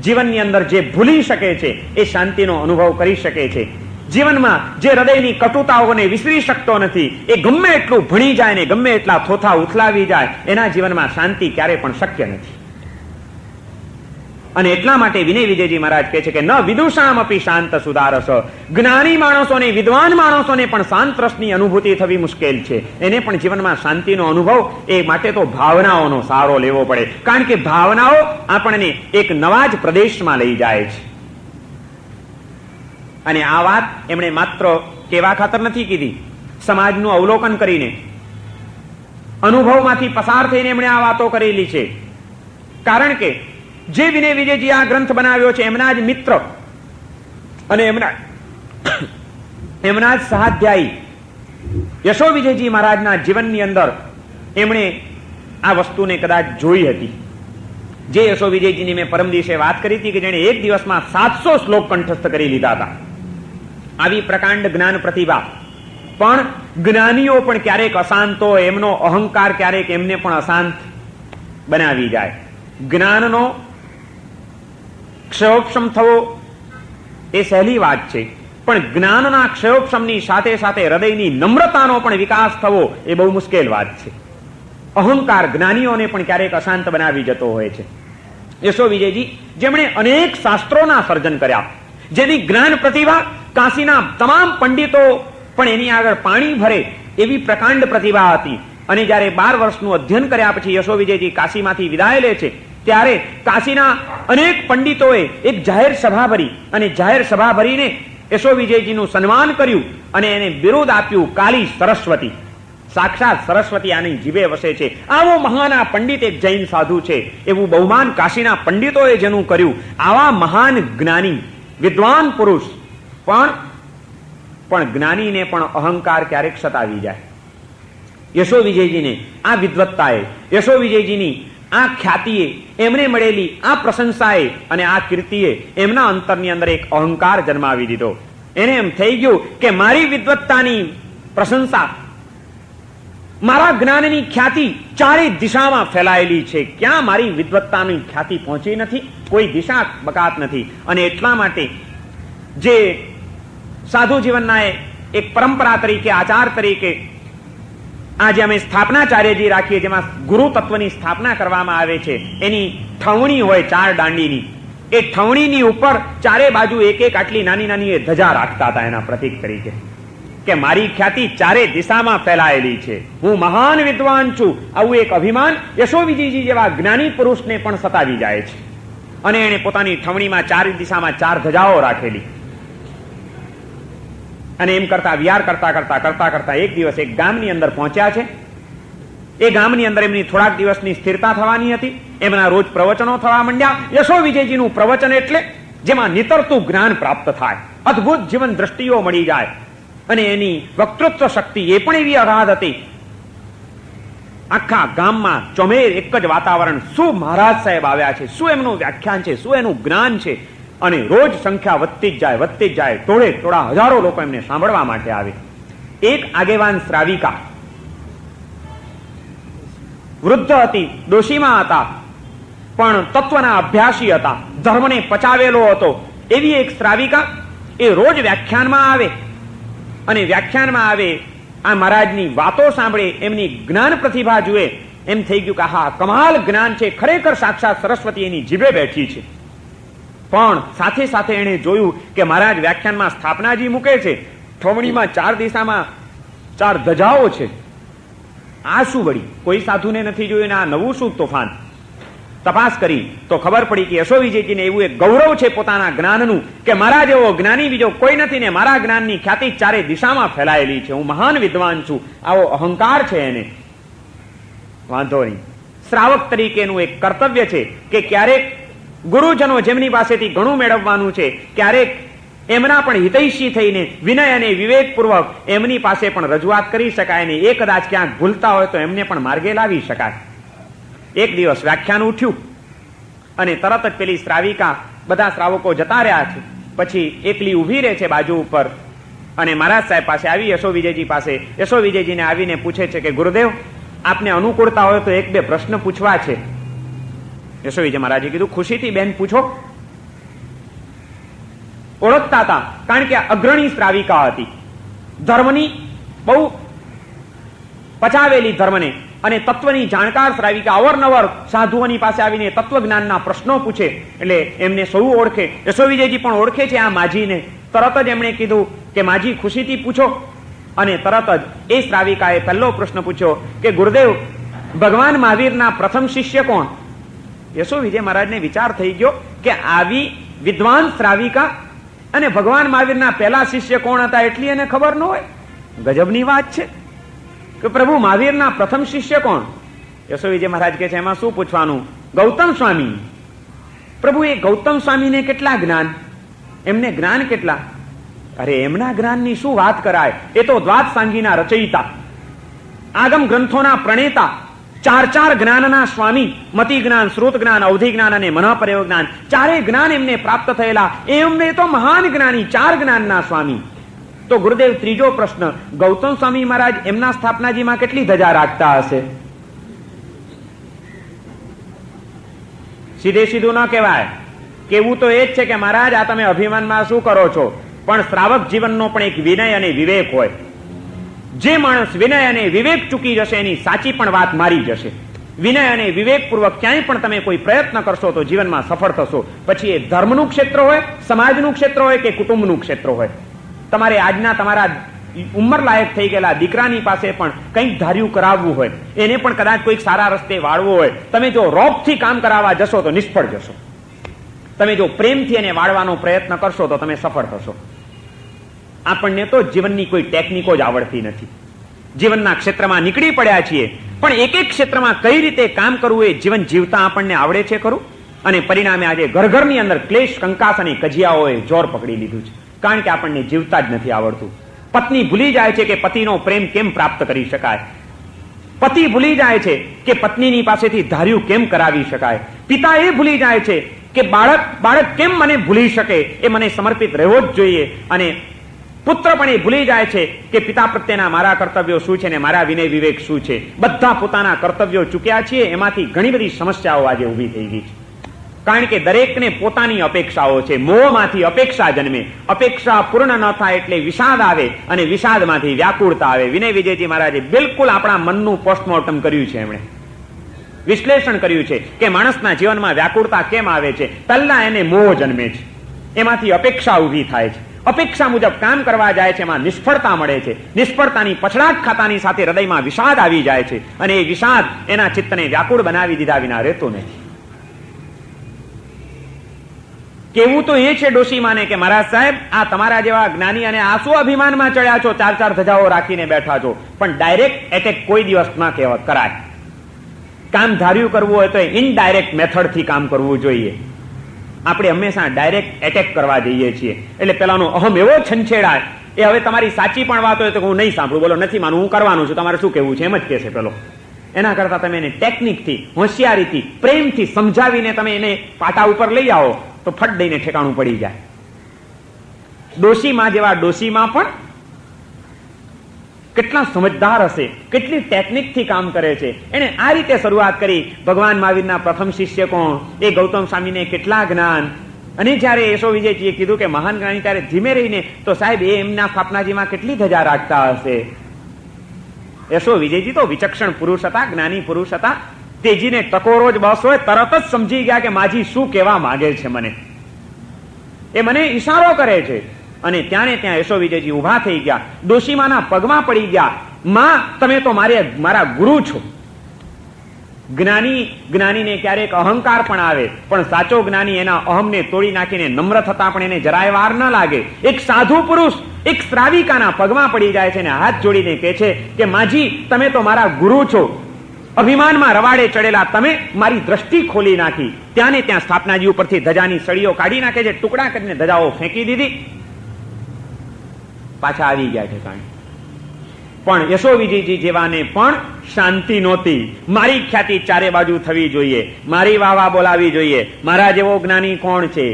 જીવનની અંદર જે ભૂલી શકે છે એ શાંતિનો અનુભવ કરી શકે છે. જીવનમાં જે હૃદયની કટુતાઓને વિસરી શકતો નથી, એ ગમે એટલું ભણી જાય ને ગમે એટલા થોથા ઉથલાવી જાય, એના જીવનમાં શાંતિ ક્યારે પણ શક્ય નથી. અને એટલા માટે વિનય વિજયજી મહારાજ કહે છે કે ન વિદુષામ અપી શાંત સુદારસ. જ્ઞાની માણસોને, વિદ્વાન માણસોને પણ શાંત રસની અનુભૂતિ થવી મુશ્કેલ છે. એને પણ જીવનમાં શાંતિનો અનુભવ, એ માટે તો ભાવનાઓનો સહારો લેવો પડે. કારણ કે ભાવનાઓ આપણને એક નવા જ પ્રદેશમાં લઈ જાય છે. અને આ વાત એમણે માત્ર કેવા ખાતર નથી કીધી, સમાજનું અવલોકન કરીને, અનુભવમાંથી પસાર થઈને એમણે આ વાતો કરેલી છે. કારણ કે જે વિનય વિજયજી આ ગ્રંથ બનાવ્યો છે એમના જ મિત્ર અને એમના જ સહાધ્યાયી યશો વિજયજી મહારાજના જીવનની અંદર એમણે આ વસ્તુને કદાચ જોઈ હતી. જે યશો વિજયજીની મેં પરમ દિવસે વાત કરી હતી કે જેણે એક દિવસમાં 700 શ્લોક કંઠસ્થ કરી લીધા હતા. આવી પ્રકાંડ જ્ઞાન પ્રતિભા. પણ જ્ઞાનીઓ પણ ક્યારેક અશાંત હોય, એમનો અહંકાર ક્યારેક એમને પણ અશાંત બનાવી જાય. જ્ઞાનનો ક્ષયોપશમ થવો એ સહેલી વાત છે, પણ જ્ઞાનના ક્ષયોપશમની સાથે સાથે હૃદયની નમ્રતાનો પણ વિકાસ થવો એ બહુ મુશ્કેલ વાત છે. અહંકાર જ્ઞાનીઓને પણ ક્યારેક અશાંત બનાવી જતો હોય છે. યશો વિજયજી જેમણે અનેક શાસ્ત્રોના સર્જન કર્યા, જેની જ્ઞાન પ્રતિભા કાશીના તમામ પંડિતો પણ એની આગળ પાણી ભરે એવી પ્રકાંડ પ્રતિભા હતી. અને જ્યારે 12 વર્ષનું અધ્યયન કર્યા પછી યશો વિજયજી કાશીમાંથી વિદાય લે છે, ત્યારે કાશીના અનેક પંડિતોએ એક જાહેર સભા ભરી અને જાહેર સભા ભરીને યશો વિજયજીનું સન્માન કર્યું અને એને બિરુદ આપ્યું કાલી સરસ્વતી. સાક્ષાત સરસ્વતી આની જીભે વસે છે. આવો મહાન આ પંડિત એક જૈન સાધુ છે, એવું બહુમાન કાશીના પંડિતોએ જેનું કર્યું. આવા મહાન જ્ઞાની વિદ્વાન પુરુષ પણ જ્ઞાનીને પણ અહંકાર ક્યારેક સતાવી જાય. યશો વિજયજીને આ વિદ્વત્તાએ, યશો વિજયજીની આ ખ્યાતિએ, એમને મળેલી આ પ્રશંસાએ અને આ કીર્તિએ એમના અંતરની અંદર એક અહંકાર જન્માવી દીધો. એને એમ થઈ ગયું કે મારી વિદ્વત્તાની પ્રશંસા, મારા જ્ઞાનની ખ્યાતિ ચારે દિશામાં ફેલાયેલી છે. ક્યાં મારી વિદ્વત્તાની ખ્યાતિ પહોંચી નથી? કોઈ દિશા બકાત નથી. અને એટલા માટે જે સાધુ જીવનના એક પરંપરા તરીકે, આચાર તરીકે આજે અમે સ્થાપનાચાર્યજી રાખીએ, જેમાં ગુરુ તત્વની સ્થાપના કરવામાં આવે છે, એની ઠવણી હોય 4 દાંડીની. એ ઠવણીની ઉપર ચારે બાજુ એક એક આટલી નાની નાની એ ધજા રાખતા હતા એના પ્રતીક તરીકે, કે મારી ખ્યાતિ ચારે દિશામાં ફેલાયેલી છે, હું મહાન વિદ્વાન છું. આવું એક અભિમાન યશોવિજયજી જેવા જ્ઞાની પુરુષને પણ સતાવી જાય છે. અને એને પોતાની ઠવણીમાં 4 દિશામાં 4 ધજાઓ રાખેલી. અને એમ કરતા વિહાર કરતા એક દિવસ એક ગામની અંદર પહોંચ્યા છે. એ ગામની અંદર એમની થોડાક દિવસની સ્થિરતા થવાની હતી. એમના રોજ પ્રવચનો થવા માંડ્યા. યશોવિજયજીનું પ્રવચન એટલે જેમાં નિતરતું જ્ઞાન પ્રાપ્ત થાય, અદ્ભુત જીવન દ્રષ્ટિઓ મળી જાય. અને એની વક્તૃત્વ શક્તિ એ પણ એવી અગાધ હતી. આખા ગામમાં ચોમેર એક જ વાતાવરણ, શું મહારાજ સાહેબ આવ્યા છે, શું એમનું વ્યાખ્યાન છે, શું એનું જ્ઞાન છે. અને રોજ સંખ્યા વધતી જ જાય. ટોળા હજારો લોકો એમને સાંભળવા માટે આવે. એક આગેવાન શ્રાવિકા, વૃદ્ધ હતી, ડોશીમાં હતા, પણ તત્વના અભ્યાસી હતા, ધર્મને પચાવેલો હતો. એવી એક શ્રાવિકા એ રોજ વ્યાખ્યાનમાં આવે. અને વ્યાખ્યાનમાં આવે, આ મહારાજની વાતો સાંભળે, એમની જ્ઞાન પ્રતિભા જુએ, એમ થઈ ગયું કે હા, કમાલ જ્ઞાન છે, ખરેખર સાક્ષાત સરસ્વતી એની જીભે બેઠી છે. પણ સાથે સાથે એણે જોયું કે મહારાજ વ્યાખ્યાનમાં સ્થાપનાજી મૂકે છે, ઠવણીમાં 4 દિશામાં 4 ધજાઓ છે. આ શું વળી? કોઈ સાધુને નથી જોયું, આ નવું શું તોફાન? તપાસ કરી તો ખબર પડી કે યશોવિજયજીને એવું એક ગૌરવ છે પોતાના જ્ઞાનનું, કે મારા જેવો જ્ઞાની બીજો કોઈ નથી ને મારા જ્ઞાનની ખ્યાતિ 4 દિશામાં ફેલાયેલી છે, હું મહાન વિદ્વાન છું. આવો અહંકાર છે એને. વાંધો નહીં, શ્રાવક તરીકેનું એક કર્તવ્ય છે કે ક્યારેક ગુરુજનો જેમની પાસેથી ઘણું મેળવવાનું છે, ક્યારેક એમના પણ હિતૈષી થઈને વિનય અને વિવેકપૂર્વક એમની પાસે પણ રજૂઆત કરી શકાય ને એ કદાચ ક્યાંક ભૂલતા હોય તો એમને પણ માર્ગે લાવી શકાય. એક દિવસ વ્યાખ્યાન ઉઠ્યું અને તરત જ પેલી શ્રાવિકા, બધા શ્રાવકો જતા રહ્યા છે, પછી એકલી ઊભી રહે છે બાજુ ઉપર. અને મહારાજ સાહેબ પાસે આવી, યશોવિજયજી પાસે. યશોવિજયજીને આવીને પૂછે છે કે ગુરુદેવ, આપને અનુકૂળતા હોય તો 1-2 પ્રશ્ન પૂછવા છે. યશોવિજય મહારાજે કીધું, ખુશીથી બેન પૂછો. ઓળખતા હતા, કારણ કે અગ્રણી શ્રાવિકા હતી, ધર્મની બહુ પચાવેલી, ધર્મને અને તત્વની જાણકાર શ્રાવિકા. અવરનવર સાધુઓની પાસે આવીને તત્વજ્ઞાનના પ્રશ્નો પૂછે, એટલે એમને સૌ ઓળખે. યશોવિજયજી પણ ઓળખે છે આ માજીને. તરત જ એમણે કીધું કે માજી, ખુશીથી પૂછો. અને તરત જ એ શ્રાવિકાએ પહેલો પ્રશ્ન પૂછ્યો કે ગુરુદેવ, ભગવાન મહાવીરના પ્રથમ શિષ્ય કોણ? યશોવિજય મહારાજને વિચાર થઈ ગયો કે આવી વિદ્વાન શ્રાવિકા અને ભગવાન મહાવીરના પહેલા શિષ્ય કોણ હતા એટલી એને ખબર ન હોય. ગજબની વાત છે કે પ્રભુ મહાવીરના પ્રથમ શિષ્ય કોણ? યશોવિજય મહારાજ કહે છે, એમાં શું પૂછવાનું? ગૌતમ સ્વામી. પ્રભુ, એ ગૌતમ સ્વામીને કેટલા જ્ઞાન? એમને જ્ઞાન કેટલા? અરે, એમના જ્ઞાનની શું વાત કરાય, એ તો દ્વાદ સાંગીના રચયિતા, આગમ ગ્રંથોના પ્રણેતા, 4 જ્ઞાનના સ્વામી, મતિ જ્ઞાન, શ્રુત જ્ઞાન, અવધિ જ્ઞાન અને મનઃપર્યવ જ્ઞાન, 4 જ્ઞાન એમને પ્રાપ્ત થયેલા. એમને તો મહાન જ્ઞાની, 4 જ્ઞાનના સ્વામી. તો ગુરુદેવ, ત્રીજો પ્રશ્ન, ગૌતમ સ્વામી મહારાજ એમના સ્થાપનાજીમાં કેટલી ધજા રાખતા હશે? સીધે સીધું ન કહેવાય. કેવું તો એ જ છે કે મહારાજ, આ તમે અભિમાનમાં શું કરો છો? પણ શ્રાવક જીવનનો પણ એક વિનય અને વિવેક હોય. જે માણસ વિનય અને વિવેક ચૂકી જશે એની સાચી પણ વાત મારી જશે. વિનય અને વિવેકપૂર્વક ક્યાંય પણ તમે કોઈ પ્રયત્ન કરશો તો જીવનમાં સફળ થશો. પછી એ ધર્મનું ક્ષેત્ર હોય, સમાજનું ક્ષેત્ર હોય કે કુટુંબનું ક્ષેત્ર હોય. તમારે આજના તમારા ઉંમર લાયક થઈ ગયેલા દીકરાની પાસે પણ કંઈક ધાર્યું કરાવવું હોય, એને પણ કદાચ કોઈક સારા રસ્તે વાળવો હોય, તમે જો રોબથી કામ કરાવવા જશો તો નિષ્ફળ જશો. તમે જો પ્રેમથી એને વાળવાનો પ્રયત્ન કરશો તો તમે સફળ થશો. આપણને તો જીવનની કોઈ ટેકનિકો જ આવડતી નથી. જીવનના ક્ષેત્રમાં નીકળી પડ્યા છીએ, પણ એક ક્ષેત્રમાં કઈ રીતે કામ કરવું એ જીવન જીવતા આપણને આવડે છે ખરું? અને પરિણામે આજે ઘરની અંદર ક્લેશ, કંકાસ અને કજિયાઓએ જોર પકડી લીધું છે, કારણ કે આપણને જીવતા જ નથી આવડતું. પત્ની ભૂલી જાય છે કે પતિનો પ્રેમ કેમ પ્રાપ્ત કરી શકાય. પતિ ભૂલી જાય છે કે પત્નીની પાસેથી ધાર્યું કેમ કરાવી શકાય. પિતા એ ભૂલી જાય છે કે બાળક કેમ મને ભૂલી શકે, એ મને સમર્પિત રહેવો જ જોઈએ. અને પુત્ર પણ એ ભૂલી જાય છે કે પિતા પ્રત્યેના મારા કર્તવ્યો શું છે ને મારા વિનય વિવેક શું છે. બધા પોતાના કર્તવ્યો ચૂક્યા છીએ. એમાંથી ઘણી બધી સમસ્યાઓ આજે ઊભી થઈ ગઈ છે. કારણ કે દરેકને પોતાની અપેક્ષાઓ છે. મોહમાંથી અપેક્ષા જન્મે. અપેક્ષા પૂર્ણ ન થાય એટલે વિષાદ આવે અને વિષાદમાંથી વ્યાકુળતા આવે. વિનય વિજયજી મહારાજે બિલકુલ આપણા મનનું પોસ્ટમોર્ટમ કર્યું છે. એમણે વિશ્લેષણ કર્યું છે કે માણસના જીવનમાં વ્યાકુળતા કેમ આવે છે. પહેલા એને મોહ જન્મે છે, એમાંથી અપેક્ષા ઊભી થાય છે. અપેક્ષા મુજબ કામ કરવા જાય છે, એમાં નિષ્ફળતા મળે છે. નિષ્ફળતાની પછડાટ ખાતાની સાથે હૃદયમાં વિષાદ આવી જાય છે અને એ વિષાદ એના ચિત્તને વ્યાકુળ બનાવી દીધા વિના રહેતો નથી. કેવું તો એ છે ડોશીમાને કે મહારાજ સાહેબ, આ તમારા જેવા જ્ઞાની અને આ શું અભિમાનમાં ચડ્યા છો, ચાર ચાર ધજાઓ રાખીને બેઠા છો. પણ ડાયરેક્ટ એટેક કોઈ દિવસ ના કહેવાય કરાય. કામ ધાર્યું કરવું હોય તો ઇનડાયરેક્ટ મેથડથી કામ કરવું જોઈએ. આપણે હંમેશા ડાયરેક્ટ એટેક કરવા જઈએ છીએ એટલે પેલાનો અહમ એવો છંછેડાય. એ હવે તમારી સાચી પણ વાત હોય તો હું નહીં સાંભળું, બોલો નથી માનું, હું કરવાનું છું, તમારે શું કહેવું છે, એમ જ કહેશે પેલો. એના કરતા તમે એને ટેકનિકથી, હોશિયારીથી, પ્રેમથી સમજાવીને તમે એને પાટા ઉપર લઈ આવો તો ફટ દઈને ઠેકાણું પડી જાય. ડોશીમાં જેવા ડોશીમાં પણ કેટલા સમજદાર હશે, કેટલી ટેકનિકથી કામ કરે છે. એને આ રીતે શરૂઆત કરી. ભગવાન મહાવીરના પ્રથમ શિષ્ય કોણ? એ ગૌતમ સ્વામીને કેટલા જ્ઞાન. અને જયારે યશો વિજયજીએ કીધું કે મહાન જ્ઞાની, ત્યારે ધીમે રહીને તો સાહેબ એ એમના સ્થાપનાજીમાં કેટલી ધજા રાખતા હશે. યશો વિજયજી તો વિચક્ષણ પુરુષ હતા, જ્ઞાની પુરુષ હતા. તેજીને ટકોરો જ બસ હોય તરત જ સમજી ગયા કે માજી શું કહેવા માંગે છે મને, એ મને ઈશારો કરે છે. અને ત્યાં યશો વિજયજી ઉભા થઈ ગયા, ડોશીમાના પગમાં પડી ગયા. માં, તમે તો મારા ગુરુ છો. જ્ઞાનીને ક્યારેક અહંકાર પણ આવે, પણ સાચો જ્ઞાની એના અહમને તોડી નાખીને નમ્ર થતા પણ એને જરાય વાર ન લાગે. એક સાધુ પુરુષ એક શ્રાવિકાના પગમાં પડી જાય છે અને હાથ જોડીને કહે છે કે માજી, તમે તો મારા ગુરુ છો. અભિમાનમાં રવાડે ચડેલા તમે મારી દ્રષ્ટિ ખોલી નાખી. ત્યાં સ્થાપનાજી ઉપરથી ધજાની સળીઓ કાઢી નાખે છે, ટુકડા કરીને ધજાઓ ફેંકી દીધી. પાછા આવી ગયા ઠેકાણે. પણ યશો વિજયજી જેવાને પણ શાંતિ નહોતી. મારી ખ્યાતિ ચારે બાજુ થવી જોઈએ, મારી વાવા બોલાવી જોઈએ. મારા જેવો જ્ઞાની કોણ છે?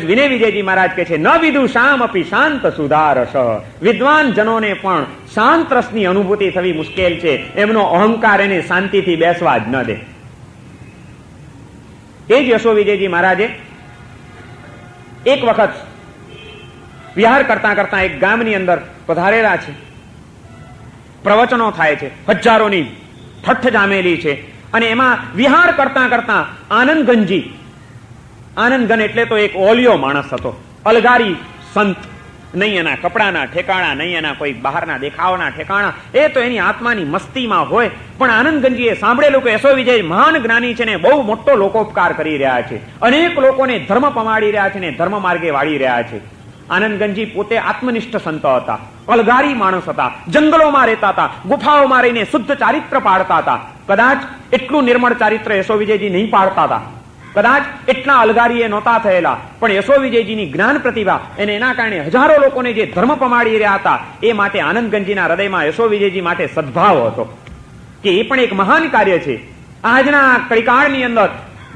વિનય વિજયજી મહારાજ કહે છે, ન વિદુ શામ અપી શાંત સુધારસ. વિદ્વાન જનોને પણ શાંત રસની અનુભૂતિ થવી મુશ્કેલ છે. એમનો અહંકાર એને શાંતિથી બેસવા જ ન દે. એ જ યશો વિજયજી મહારાજે એક વખત વિહાર કરતા કરતા એક ગામની અંદર પધારેલા છે. પ્રવચનો થાય છે, હજારોની ઠઠ્ઠ જામેલી છે. અને એમાં વિહાર કરતા કરતા આનંદગન એટલે તો એક ઓલિયો માણસ હતો, અલગારી સંત. નહીં એના કપડાના ઠેકાણા, નહીં એના કોઈ બહારના દેખાવના ઠેકાણા. એ તો એની આત્માની મસ્તીમાં હોય. પણ આનંદગંજીએ સાંભળેલું કે યશો વિજય મહાન જ્ઞાની છે ને બહુ મોટો લોકોપકાર કરી રહ્યા છે, અનેક લોકોને ધર્મ પમાડી રહ્યા છે ને ધર્મ માર્ગે વાળી રહ્યા છે. આનંદગંજી પોતે આત્મનિષ્ઠ સંત હતા, અલગારી માણસ હતા, જંગલોમાં રહેતા હતા, ગુફાઓમાં રહીને શુદ્ધ ચારિત્ર પાડતા હતા. કદાચ એટલું નિર્મળ ચારિત્ર યશો વિજયજી નહીં પાડતા હતા, કદાચ એટલા અલગારી એ નહોતા થયેલા. પણ યશો વિજયજીની જ્ઞાન પ્રતિભા એને એના કારણે હજારો લોકોને જે ધર્મ પમાડી રહ્યા હતા, એ માટે આનંદગંજીના હૃદયમાં યશો વિજયજી માટે સદભાવ હતો કે એ પણ એક મહાન કાર્ય છે. આજના કળિકાળની અંદર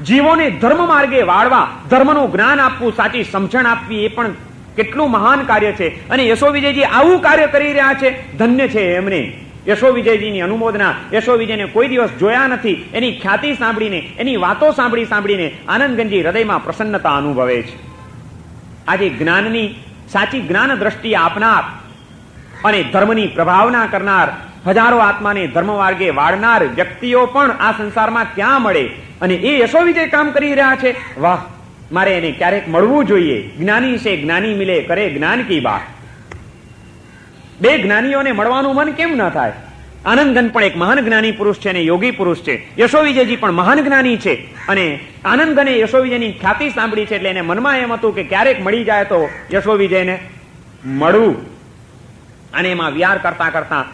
જીવોને ધર્મ માર્ગે વાળવા, ધર્મનું જ્ઞાન આપવું, સાચી સમજણ આપવી, એ પણ કેટલું મહાન કાર્ય છે. અને યશો વિજયજી આવું કાર્ય કરી રહ્યા છે, ધન્ય છે એમને. યશો વિજયજીની અનુમોદના. યશો વિજયને કોઈ દિવસ જોયા નથી, એની ખ્યાતિ સાંભળીને, એની વાતો સાંભળીને આનંદગંજી હૃદયમાં પ્રસન્નતા અનુભવે છે. આજે જ્ઞાનની સાચી જ્ઞાન દ્રષ્ટિ આપનાર અને ધર્મની પ્રભાવના કરનાર, હજારો આત્માને ધર્મ માર્ગે વાળનાર વ્યક્તિઓ પણ આ સંસારમાં ક્યાં મળે? અને એ યશો વિજય કામ કરી રહ્યા છે. વાહ, મારે એને ક્યારેક મળવું જોઈએ. જ્ઞાની છે જ્ઞાની મિલે કરે જ્ઞાન કી બાત. બે જ્ઞાનીઓને મળવાનું મન કેમ ન થાય? આનંદગન પણ એક મહાન જ્ઞાની પુરુષ છે અને યોગી પુરુષ છે. યશો વિજયજી પણ મહાન જ્ઞાની છે. અને આનંદગને યશો વિજયની ખ્યાતિ સાંભળી છે એટલે એને મનમાં એમ હતું કે ક્યારેક મળી જાય તો યશો વિજયને મળવું. અને એમાં વિહાર કરતા કરતા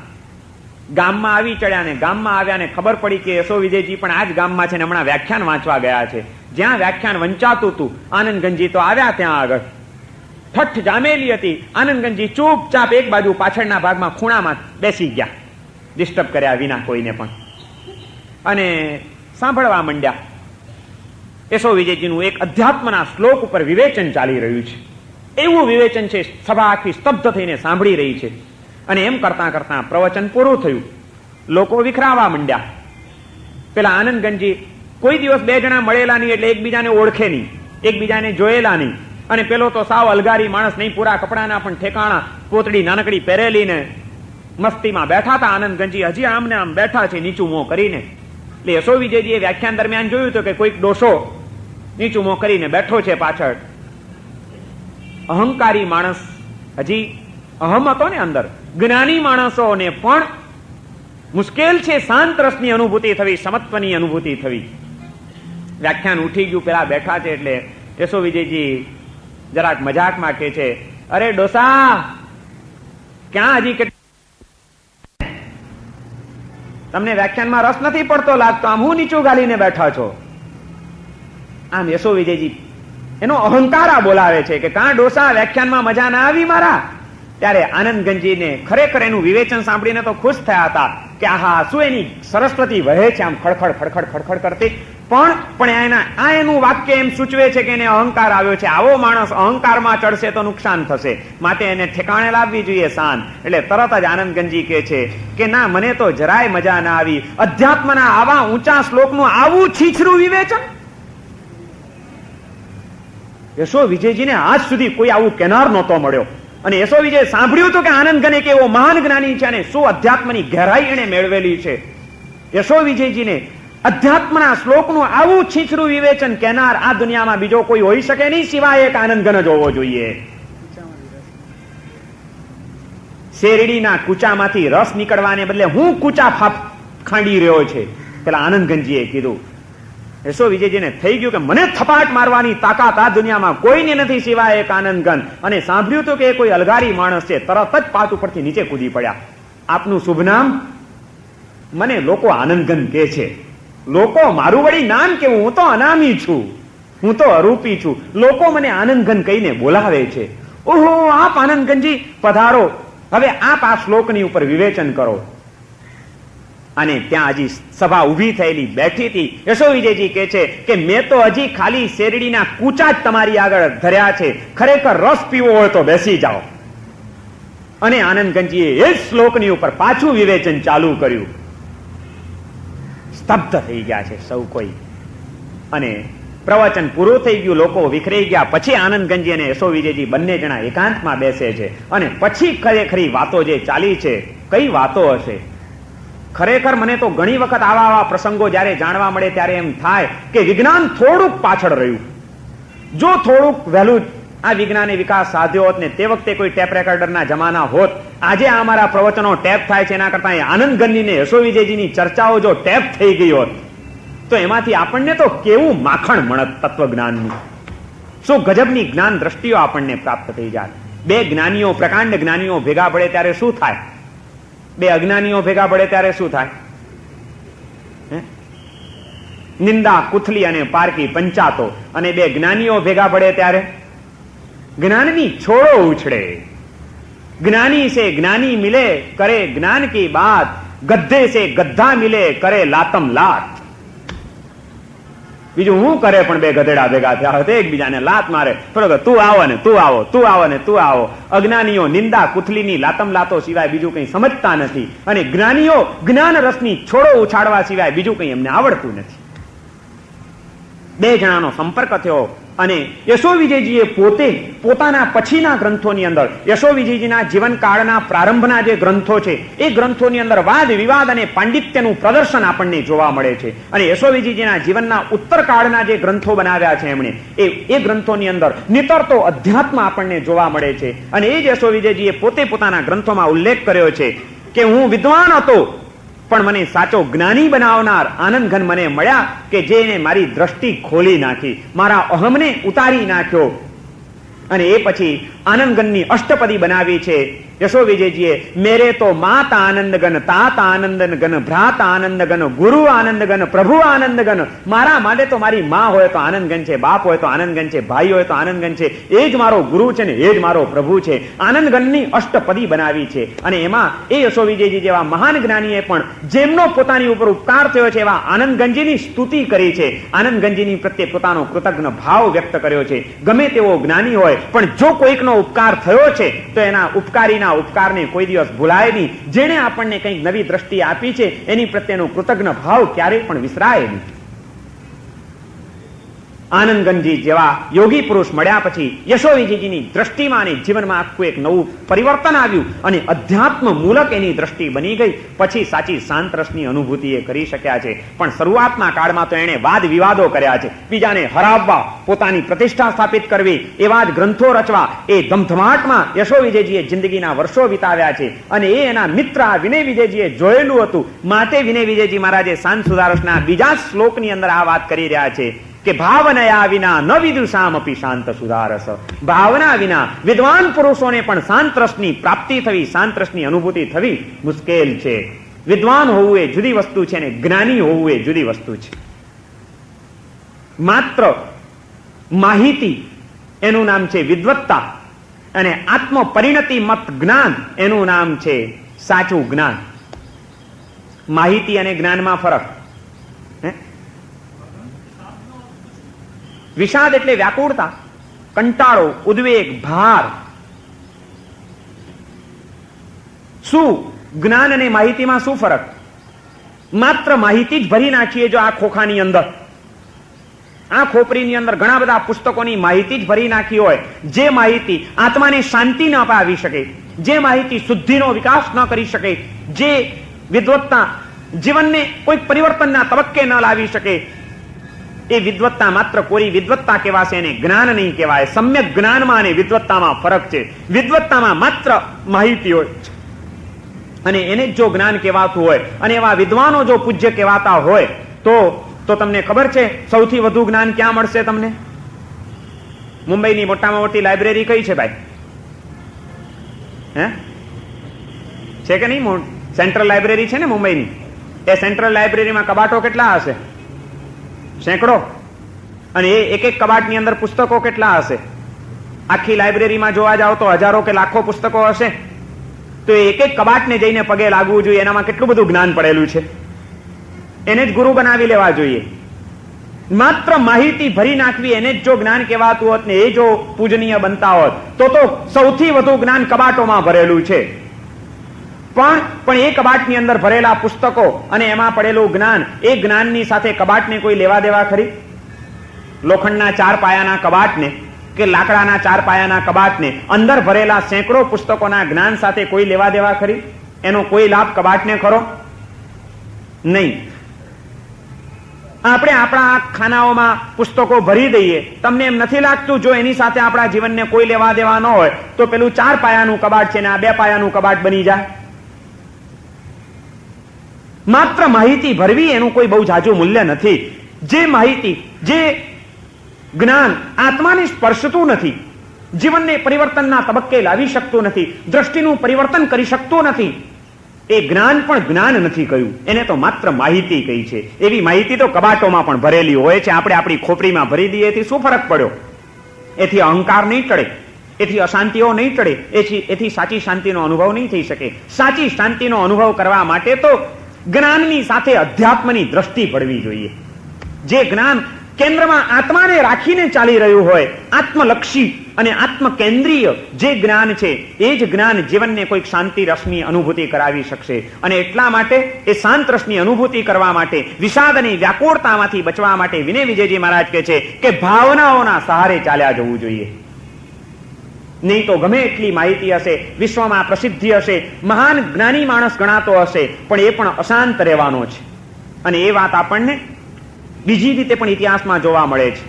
ગામમાં આવી ચડ્યા ને ગામમાં આવ્યા ને ખબર પડી કે યશો વિજયજી પણ આ જ ગામમાં છે ને હમણાં વ્યાખ્યાન વાંચવા ગયા છે. જ્યાં વ્યાખ્યાન વંચાતું હતું આનંદગંજી તો આવ્યા ત્યાં આગળ. ઠઠ્ઠ જામેલી હતી. આનંદગંજી ચૂપચાપ એક બાજુ પાછળના ભાગમાં ખૂણામાં બેસી ગયા, ડિસ્ટર્બ કર્યા વિના કોઈને પણ. અને સાંભળવા માંડ્યા. યશો વિજયજીનું એક અધ્યાત્મના શ્લોક ઉપર વિવેચન ચાલી રહ્યું છે. એવું વિવેચન છે, સભા આખી સ્તબ્ધ થઈને સાંભળી રહી છે. અને એમ કરતા કરતા પ્રવચન પૂરું થયું. લોકો વિખરાવા માંડ્યા. પેલા આનંદગંજી કોઈ દિવસ બે જણા મળેલા નહીં એટલે એકબીજાને ઓળખે નહીં, એકબીજાને જોયેલા નહીં. અને પેલો તો સાવ અલગારી માણસ નહીં, પૂરા કપડાના પણ ઠેકાણા, પોતડી નાનકડી પહેરેલી ને મસ્તીમાં બેઠા હતા. આનંદગંજી હજી આમને આમ બેઠા છે નીચું મોં કરીને. એટલે યશો વિજયજીએ વ્યાખ્યાન દરમિયાન જોયું હતું કે કોઈક ડોસો નીચું મોં કરીને બેઠો છે પાછળ. અહંકારી માણસ, હજી અહમ હતો ને અંદર. જ્ઞાની માણસોને પણ મુશ્કેલ છે શાંત રસની અનુભૂતિ થવી, સમત્વની અનુભૂતિ થવી. વ્યાખ્યાન ઉઠી ગયું, પેલા બેઠા છે એટલે યશો વિજયજી જરાક મજાકમાં કહે છે, અરે ડોસા ક્યાં હજી તમને વ્યાખ્યાનમાં રસ નથી પડતો લાગતો, આમ હું નીચું ગાલીને બેઠા છો. આમ યશો વિજયજી એનો અહંકાર આ બોલાવે છે કે કાં ડોસા વ્યાખ્યાનમાં મજા ના આવી મારા. ત્યારે આનંદગંજીને ખરેખર એનું વિવેચન સાંભળીને તો ખુશ થયા હતા કે આહા શું એની સરસ્વતી વહે છે આમ ખડખડ ખડખડ ખડખડ કરતી. પણ એનું વાક્ય એમ સૂચવે છે કે એને અહંકાર આવ્યો છે. આવો માણસ અહંકારમાં ચડશે તો નુકસાન થશે, માટે એને ઠેકાણે લાવવી જોઈએ શાન. એટલે તરત જ આનંદગંજી કહે છે કે ના, મને તો જરાય મજા ના આવી. અધ્યાત્મના આવા ઊંચા શ્લોકનું આવું છીછરું વિવેચન. યશો વિજયજીને આજ સુધી કોઈ આવું કેનાર નહોતો મળ્યો. અને યશો વિજય સાંભળ્યું હતું કે આનંદગન એક એવો મહાન જ્ઞાની છે અને શું અધ્યાત્મની ગહેરાઈ એને મેળવેલી છે. યશો વિજયજીને અધ્યાત્મના શ્લોકનું આવું છીછરું વિવેચન કેનાર આ દુનિયામાં બીજો કોઈ હોઈ શકે નહીં, સિવાય એક આનંદગન જ હોવો જોઈએ. શેરડીના કૂચામાંથી રસ નીકળવાને બદલે હું કૂચા ખાંડી રહ્યો છે, પેલા આનંદગંજીએ કીધું. યશો વિજયજીને થઈ ગયું કે મને થપાટ મારવાની તાકાત આ દુનિયામાં કોઈને નથી સિવાય એક આનંદગન. અને સાંભળ્યું હતું કે એ કોઈ અલગારી માણસ છે, તરત જ પાટ ઉપરથી નીચે કૂદી પડ્યા. આપનું શુભ નામ? મને લોકો આનંદગન કહે છે. લોકો મારું વળી નામ કેવું? હું તો અનામી છું, હું તો અરૂપી છું. લોકો મને આનંદગન કહીને બોલાવે છે. ઓહો, આપ આનંદગનજી પધારો, હવે આપ આ શ્લોકની ઉપર વિવેચન કરો. અને ત્યાં હજી સભા ઉભી થયેલી બેઠી હતી. યશો વિજયજી કહે છે કે મેં તો હજી ખાલી શેરડીના કૂચા જ તમારી આગળ ધર્યા છે, ખરેખર રસ પીવો હોય તો બેસી જાઓ. અને આનંદગંજીએ એ શ્લોકની ઉપર પાછું વિવેચન ચાલુ કર્યું. સ્તબ્ધ થઈ ગયા છે સૌ કોઈ. અને પ્રવચન પૂરું થઈ ગયું, લોકો વિખરાઈ ગયા. પછી આનંદગંજી અને યશો વિજયજી બંને જણા એકાંતમાં બેસે છે. અને પછી ખરેખરી વાતો જે ચાલી છે, કઈ વાતો હશે? ખરેખર મને તો ઘણી વખત આવા પ્રસંગો જયારે જાણવા મળે ત્યારે એમ થાય કે વિજ્ઞાન થોડુંક પાછળ રહ્યું. જો થોડુંક વહેલું આ વિજ્ઞાને વિકાસ સાધ્યો હોત ને તે વખતે કોઈ ટેપ રેકોર્ડરના જમાના હોત, આજે આ અમારા પ્રવચનો ટેપ થાય છે, એના કરતા આનંદગનની ને યશો વિજયજીની ચર્ચાઓ જો ટેપ થઈ ગઈ હોત તો એમાંથી આપણને તો કેવું માખણ મળત તત્વજ્ઞાનનું. શું ગજબની જ્ઞાન દ્રષ્ટિઓ આપણને પ્રાપ્ત થઈ જાય. બે જ્ઞાનીઓ, પ્રકાંડ જ્ઞાનીઓ ભેગા પડે ત્યારે શું થાય? બે અજ્ઞાનીઓ ભેગા પડે ત્યારે શું થાય? નિંદા કુથલી અને પારકી પંચાતો. અને બે જ્ઞાનીઓ ભેગા પડે ત્યારે જ્ઞાનની છોડો ઉછળે. જ્ઞાની સે જ્ઞાની મિલે કરે જ્ઞાન કી બાત, ગદ્ધે સે ગદ્ધા મિલે કરે લાતમ લાત. બીજું હું કરે પણ બે ગધેડા ભેગા થયા હોય એકબીજાને લાત મારે, બરોબર, તું આવો ને તું આવો, તું આવો ને તું આવો. અજ્ઞાનીઓ નિંદા કુથલીની લાતમ લાતો સિવાય બીજું કંઈ સમજતા નથી. અને જ્ઞાનીઓ જ્ઞાન રસની છોડો ઉછાળવા સિવાય બીજું કંઈ એમને આવડતું નથી. બે જણાનો સંપર્ક થયો. અને યશો વિજયજીએ પોતે પોતાના પછીના ગ્રંથોની અંદર, યશો વિજયજીના જીવનકાળના પ્રારંભના જે ગ્રંથો છે એ ગ્રંથોની અંદર વાદ વિવાદ અને પાંડિત્યનું પ્રદર્શન આપણને જોવા મળે છે. અને યશો વિજયજીના જીવનના ઉત્તરકાળના જે ગ્રંથો બનાવ્યા છે એમણે, એ ગ્રંથોની અંદર નિતરતો અધ્યાત્મ આપણને જોવા મળે છે. અને એ જ યશો વિજયજીએ પોતે પોતાના ગ્રંથોમાં ઉલ્લેખ કર્યો છે કે હું વિદ્વાન હતો પણ મને સાચો જ્ઞાની બનાવનાર આનંદઘન મને મળ્યા કે જેને મારી દ્રષ્ટિ ખોલી નાખી, મારા અહમને ઉતારી નાખ્યો. અને એ પછી આનંદઘનની અષ્ટપદી બનાવી છે યશો વિજયજીએ મેરે તો માત આનંદ ગન, તાત આનંદ ગન, ભ્રાત આનંદ ગન, ગુરુ આનંદ ગન, પ્રભુ આનંદ ગન. મારા માટે તો મારી માં હોય તો આનંદ ગન છે, બાપ હોય તો આનંદ ગન છે, ભાઈ હોય તો આનંદ ગન છે, એ જ મારો ગુરુ છે ને એ જ મારો પ્રભુ છે. આનંદ ગનની અષ્ટપદી બનાવી છે. અને એમાં એ યશો વિજયજી જેવા મહાન જ્ઞાનીએ પણ જેમનો પોતાની ઉપર ઉપકાર થયો છે એવા આનંદ ગંજીની સ્તુતિ કરી છે. આનંદ ગંજીની પ્રત્યે પોતાનો કૃતજ્ઞ ભાવ વ્યક્ત કર્યો છે. ગમે તેવો જ્ઞાની હોય પણ જો કોઈકનો ઉપકાર થયો છે તો એના ઉપકારીના ઉપકારને કોઈ દિવસ ભૂલાય નહીં. જેણે આપણને કંઈક નવી દ્રષ્ટિ આપી છે એની પ્રત્યેનો કૃતજ્ઞ ભાવ ક્યારેય પણ વિસરાય નહીં. આનંદગંજી જેવા યોગી પુરુષ મળ્યા પછી યશો વિજયજીની દ્રષ્ટિમાં અને જીવનમાં આખું એક નવું પરિવર્તન આવ્યું અને અધ્યાત્મ મૂલક એની દ્રષ્ટિ બની ગઈ. પછી સાચી શાંત રસની અનુભૂતિ એ કરી શક્યા છે. પણ શરૂઆતના કાળમાં તો એણે વાદ વિવાદો કર્યા છે. બીજાને હરાવવા, પોતાની પ્રતિષ્ઠા સ્થાપિત કરવી, એવા જ ગ્રંથો રચવા, એ ધમધમાટમાં યશો વિજયજીએ જિંદગીના વર્ષો વિતાવ્યા છે. અને એ એના મિત્ર વિનય વિજયજીએ જોયેલું હતું. માટે વિનય વિજયજી મહારાજે શાંત સુધારસના બીજા શ્લોકની અંદર આ વાત કરી રહ્યા છે કે ભાવનયા વિના ન વિદુષામ અપી શાંત સુધારસ. ભાવના વિના વિદ્વાન પુરુષોને પણ શાંત રસની પ્રાપ્તિ થવી, શાંત રસની અનુભૂતિ થવી મુશ્કેલ છે. વિદ્વાન હોવું એ જુદી વસ્તુ છે ને જ્ઞાની હોવું એ જુદી વસ્તુ છે. માત્ર માહિતી એનું નામ છે વિદ્વત્તા, અને આત્મ પરિણતિ મત જ્ઞાન એનું નામ છે સાચું જ્ઞાન. માહિતી અને જ્ઞાનમાં ફરક. વિષાદ એટલે વ્યાકુળતા, કંટાળો, ઉદ્વેગ, ભાર. શું જ્ઞાન અને માહિતીમાં શું ફરક? માત્ર માહિતી જ ભરી નાખીએ જો આ ખોખાની અંદર, આ ખોપરીની અંદર ઘણા બધા પુસ્તકોની માહિતી જ ભરી નાખી હોય, જે માહિતી આત્માને શાંતિ ન અપાવી શકે, જે માહિતી શુદ્ધિનો વિકાસ ન કરી શકે, જે વિદ્વત્તા જીવનને કોઈ પરિવર્તનના તબક્કે ન લાવી શકે, એ વિદ્વત્તા માત્ર કોરી વિદ્વત્તા કહેવાશે, એને જ્ઞાન નહીં કહેવાય. સમ્યક જ્ઞાનમાં અને વિદ્વત્તામાં ફરક છે. વિદ્વત્તામાં માત્ર માહિતી હોય અને એને જો જ્ઞાન કહેવાતું હોય, અને એવા વિદ્વાનો જો પૂજ્ય કહેવાતા હોય તો તમને ખબર છે સૌથી વધુ જ્ઞાન ક્યાં મળશે તમને? મુંબઈની મોટામાં મોટી લાઇબ્રેરી કઈ છે ભાઈ? હે છે કે નહીં? સેન્ટ્રલ લાઇબ્રેરી છે ને મુંબઈની. એ સેન્ટ્રલ લાઇબ્રેરીમાં કબાટો કેટલા હશે? સેંકડો. અને એ એક એક કબાટની અંદર પુસ્તકો કેટલા હશે? આખી લાઇબ્રેરીમાં જોવા જાવ તો હજારો કે લાખો પુસ્તકો હશે. તો એક એક કબાટને જઈને પગે લાગવું જોઈએ. એનામાં કેટલું બધું જ્ઞાન પડેલું છે. એને જ ગુરુ બનાવી લેવા જોઈએ. માત્ર માહિતી ભરી નાખવી એને જ જો જ્ઞાન કહેવાતું હોત ને એ જો પૂજનીય બનતા હોત તો સૌથી વધુ જ્ઞાન કબાટોમાં ભરેલું છે. પણ એ કબાટની અંદર ભરેલા પુસ્તકો અને એમાં પડેલું જ્ઞાન, એ જ્ઞાનની સાથે કબાટને કોઈ લેવા દેવા ખરી? લોખંડના 4 પાયાના કબાટને કે લાકડાના 4 પાયાના કબાટને અંદર ભરેલા સેંકડો પુસ્તકોના જ્ઞાન સાથે કોઈ લેવા દેવા ખરી? એનો કોઈ લાભ કબાટને ખરો? નહીં. આપણે આપણા ખાનાઓમાં પુસ્તકો ભરી દઈએ, તમને એમ નથી લાગતું જો એની સાથે આપણા જીવનને કોઈ લેવા દેવા ન હોય તો પેલું 4 પાયાનું કબાટ છે ને આ 2 પાયાનું કબાટ બની જાય? માત્ર માહિતી ભરવી એનું કોઈ બહુ જાજુ મૂલ્ય નથી. જે માહિતી, જે જ્ઞાન આત્માને સ્પર્શતું નથી, જીવનને પરિવર્તનના તબક્કે લાવી શકતું નથી, દ્રષ્ટિનું પરિવર્તન કરી શકતું નથી, એ જ્ઞાન પણ જ્ઞાન નથી કહ્યું. એને તો માત્ર માહિતી કહી છે. એવી માહિતી તો કબાટોમાં પણ ભરેલી હોય છે. આપણે આપણી ખોપરીમાં ભરી દઈએ એથી શું ફરક પડ્યો? એથી અહંકાર નહીં ટળે, એથી અશાંતિઓ નહીં ટળે, એથી સાચી શાંતિનો અનુભવ નહીં થઈ શકે. સાચી શાંતિનો અનુભવ કરવા માટે તો જ્ઞાનની સાથે અધ્યાત્મની દ્રષ્ટિ પડવી જોઈએ. જે જ્ઞાન કેન્દ્રમાં આત્માને રાખીને ચાલી રહ્યું હોય, આત્મલક્ષી અને આત્મકેન્દ્રીય જે જ્ઞાન છે, એ જ જ્ઞાન જીવનને કોઈક શાંતિ રસની અનુભૂતિ કરાવી શકશે. અને એટલા માટે એ શાંત રસની અનુભૂતિ કરવા માટે, વિષાદ અને વ્યાકુળતામાંથી બચવા માટે વિનય વિજયજી મહારાજ કહે છે કે ભાવનાઓના સહારે ચાલ્યા જવું જોઈએ. નહીં તો ગમે એટલી માહિતી હશે, વિશ્વમાં પ્રસિદ્ધિ હશે, મહાન જ્ઞાની માણસ ગણાતો હશે, પણ એ પણ અશાંત રહેવાનો છે. અને એ વાત આપણને બીજી રીતે પણ ઇતિહાસમાં જોવા મળે છે.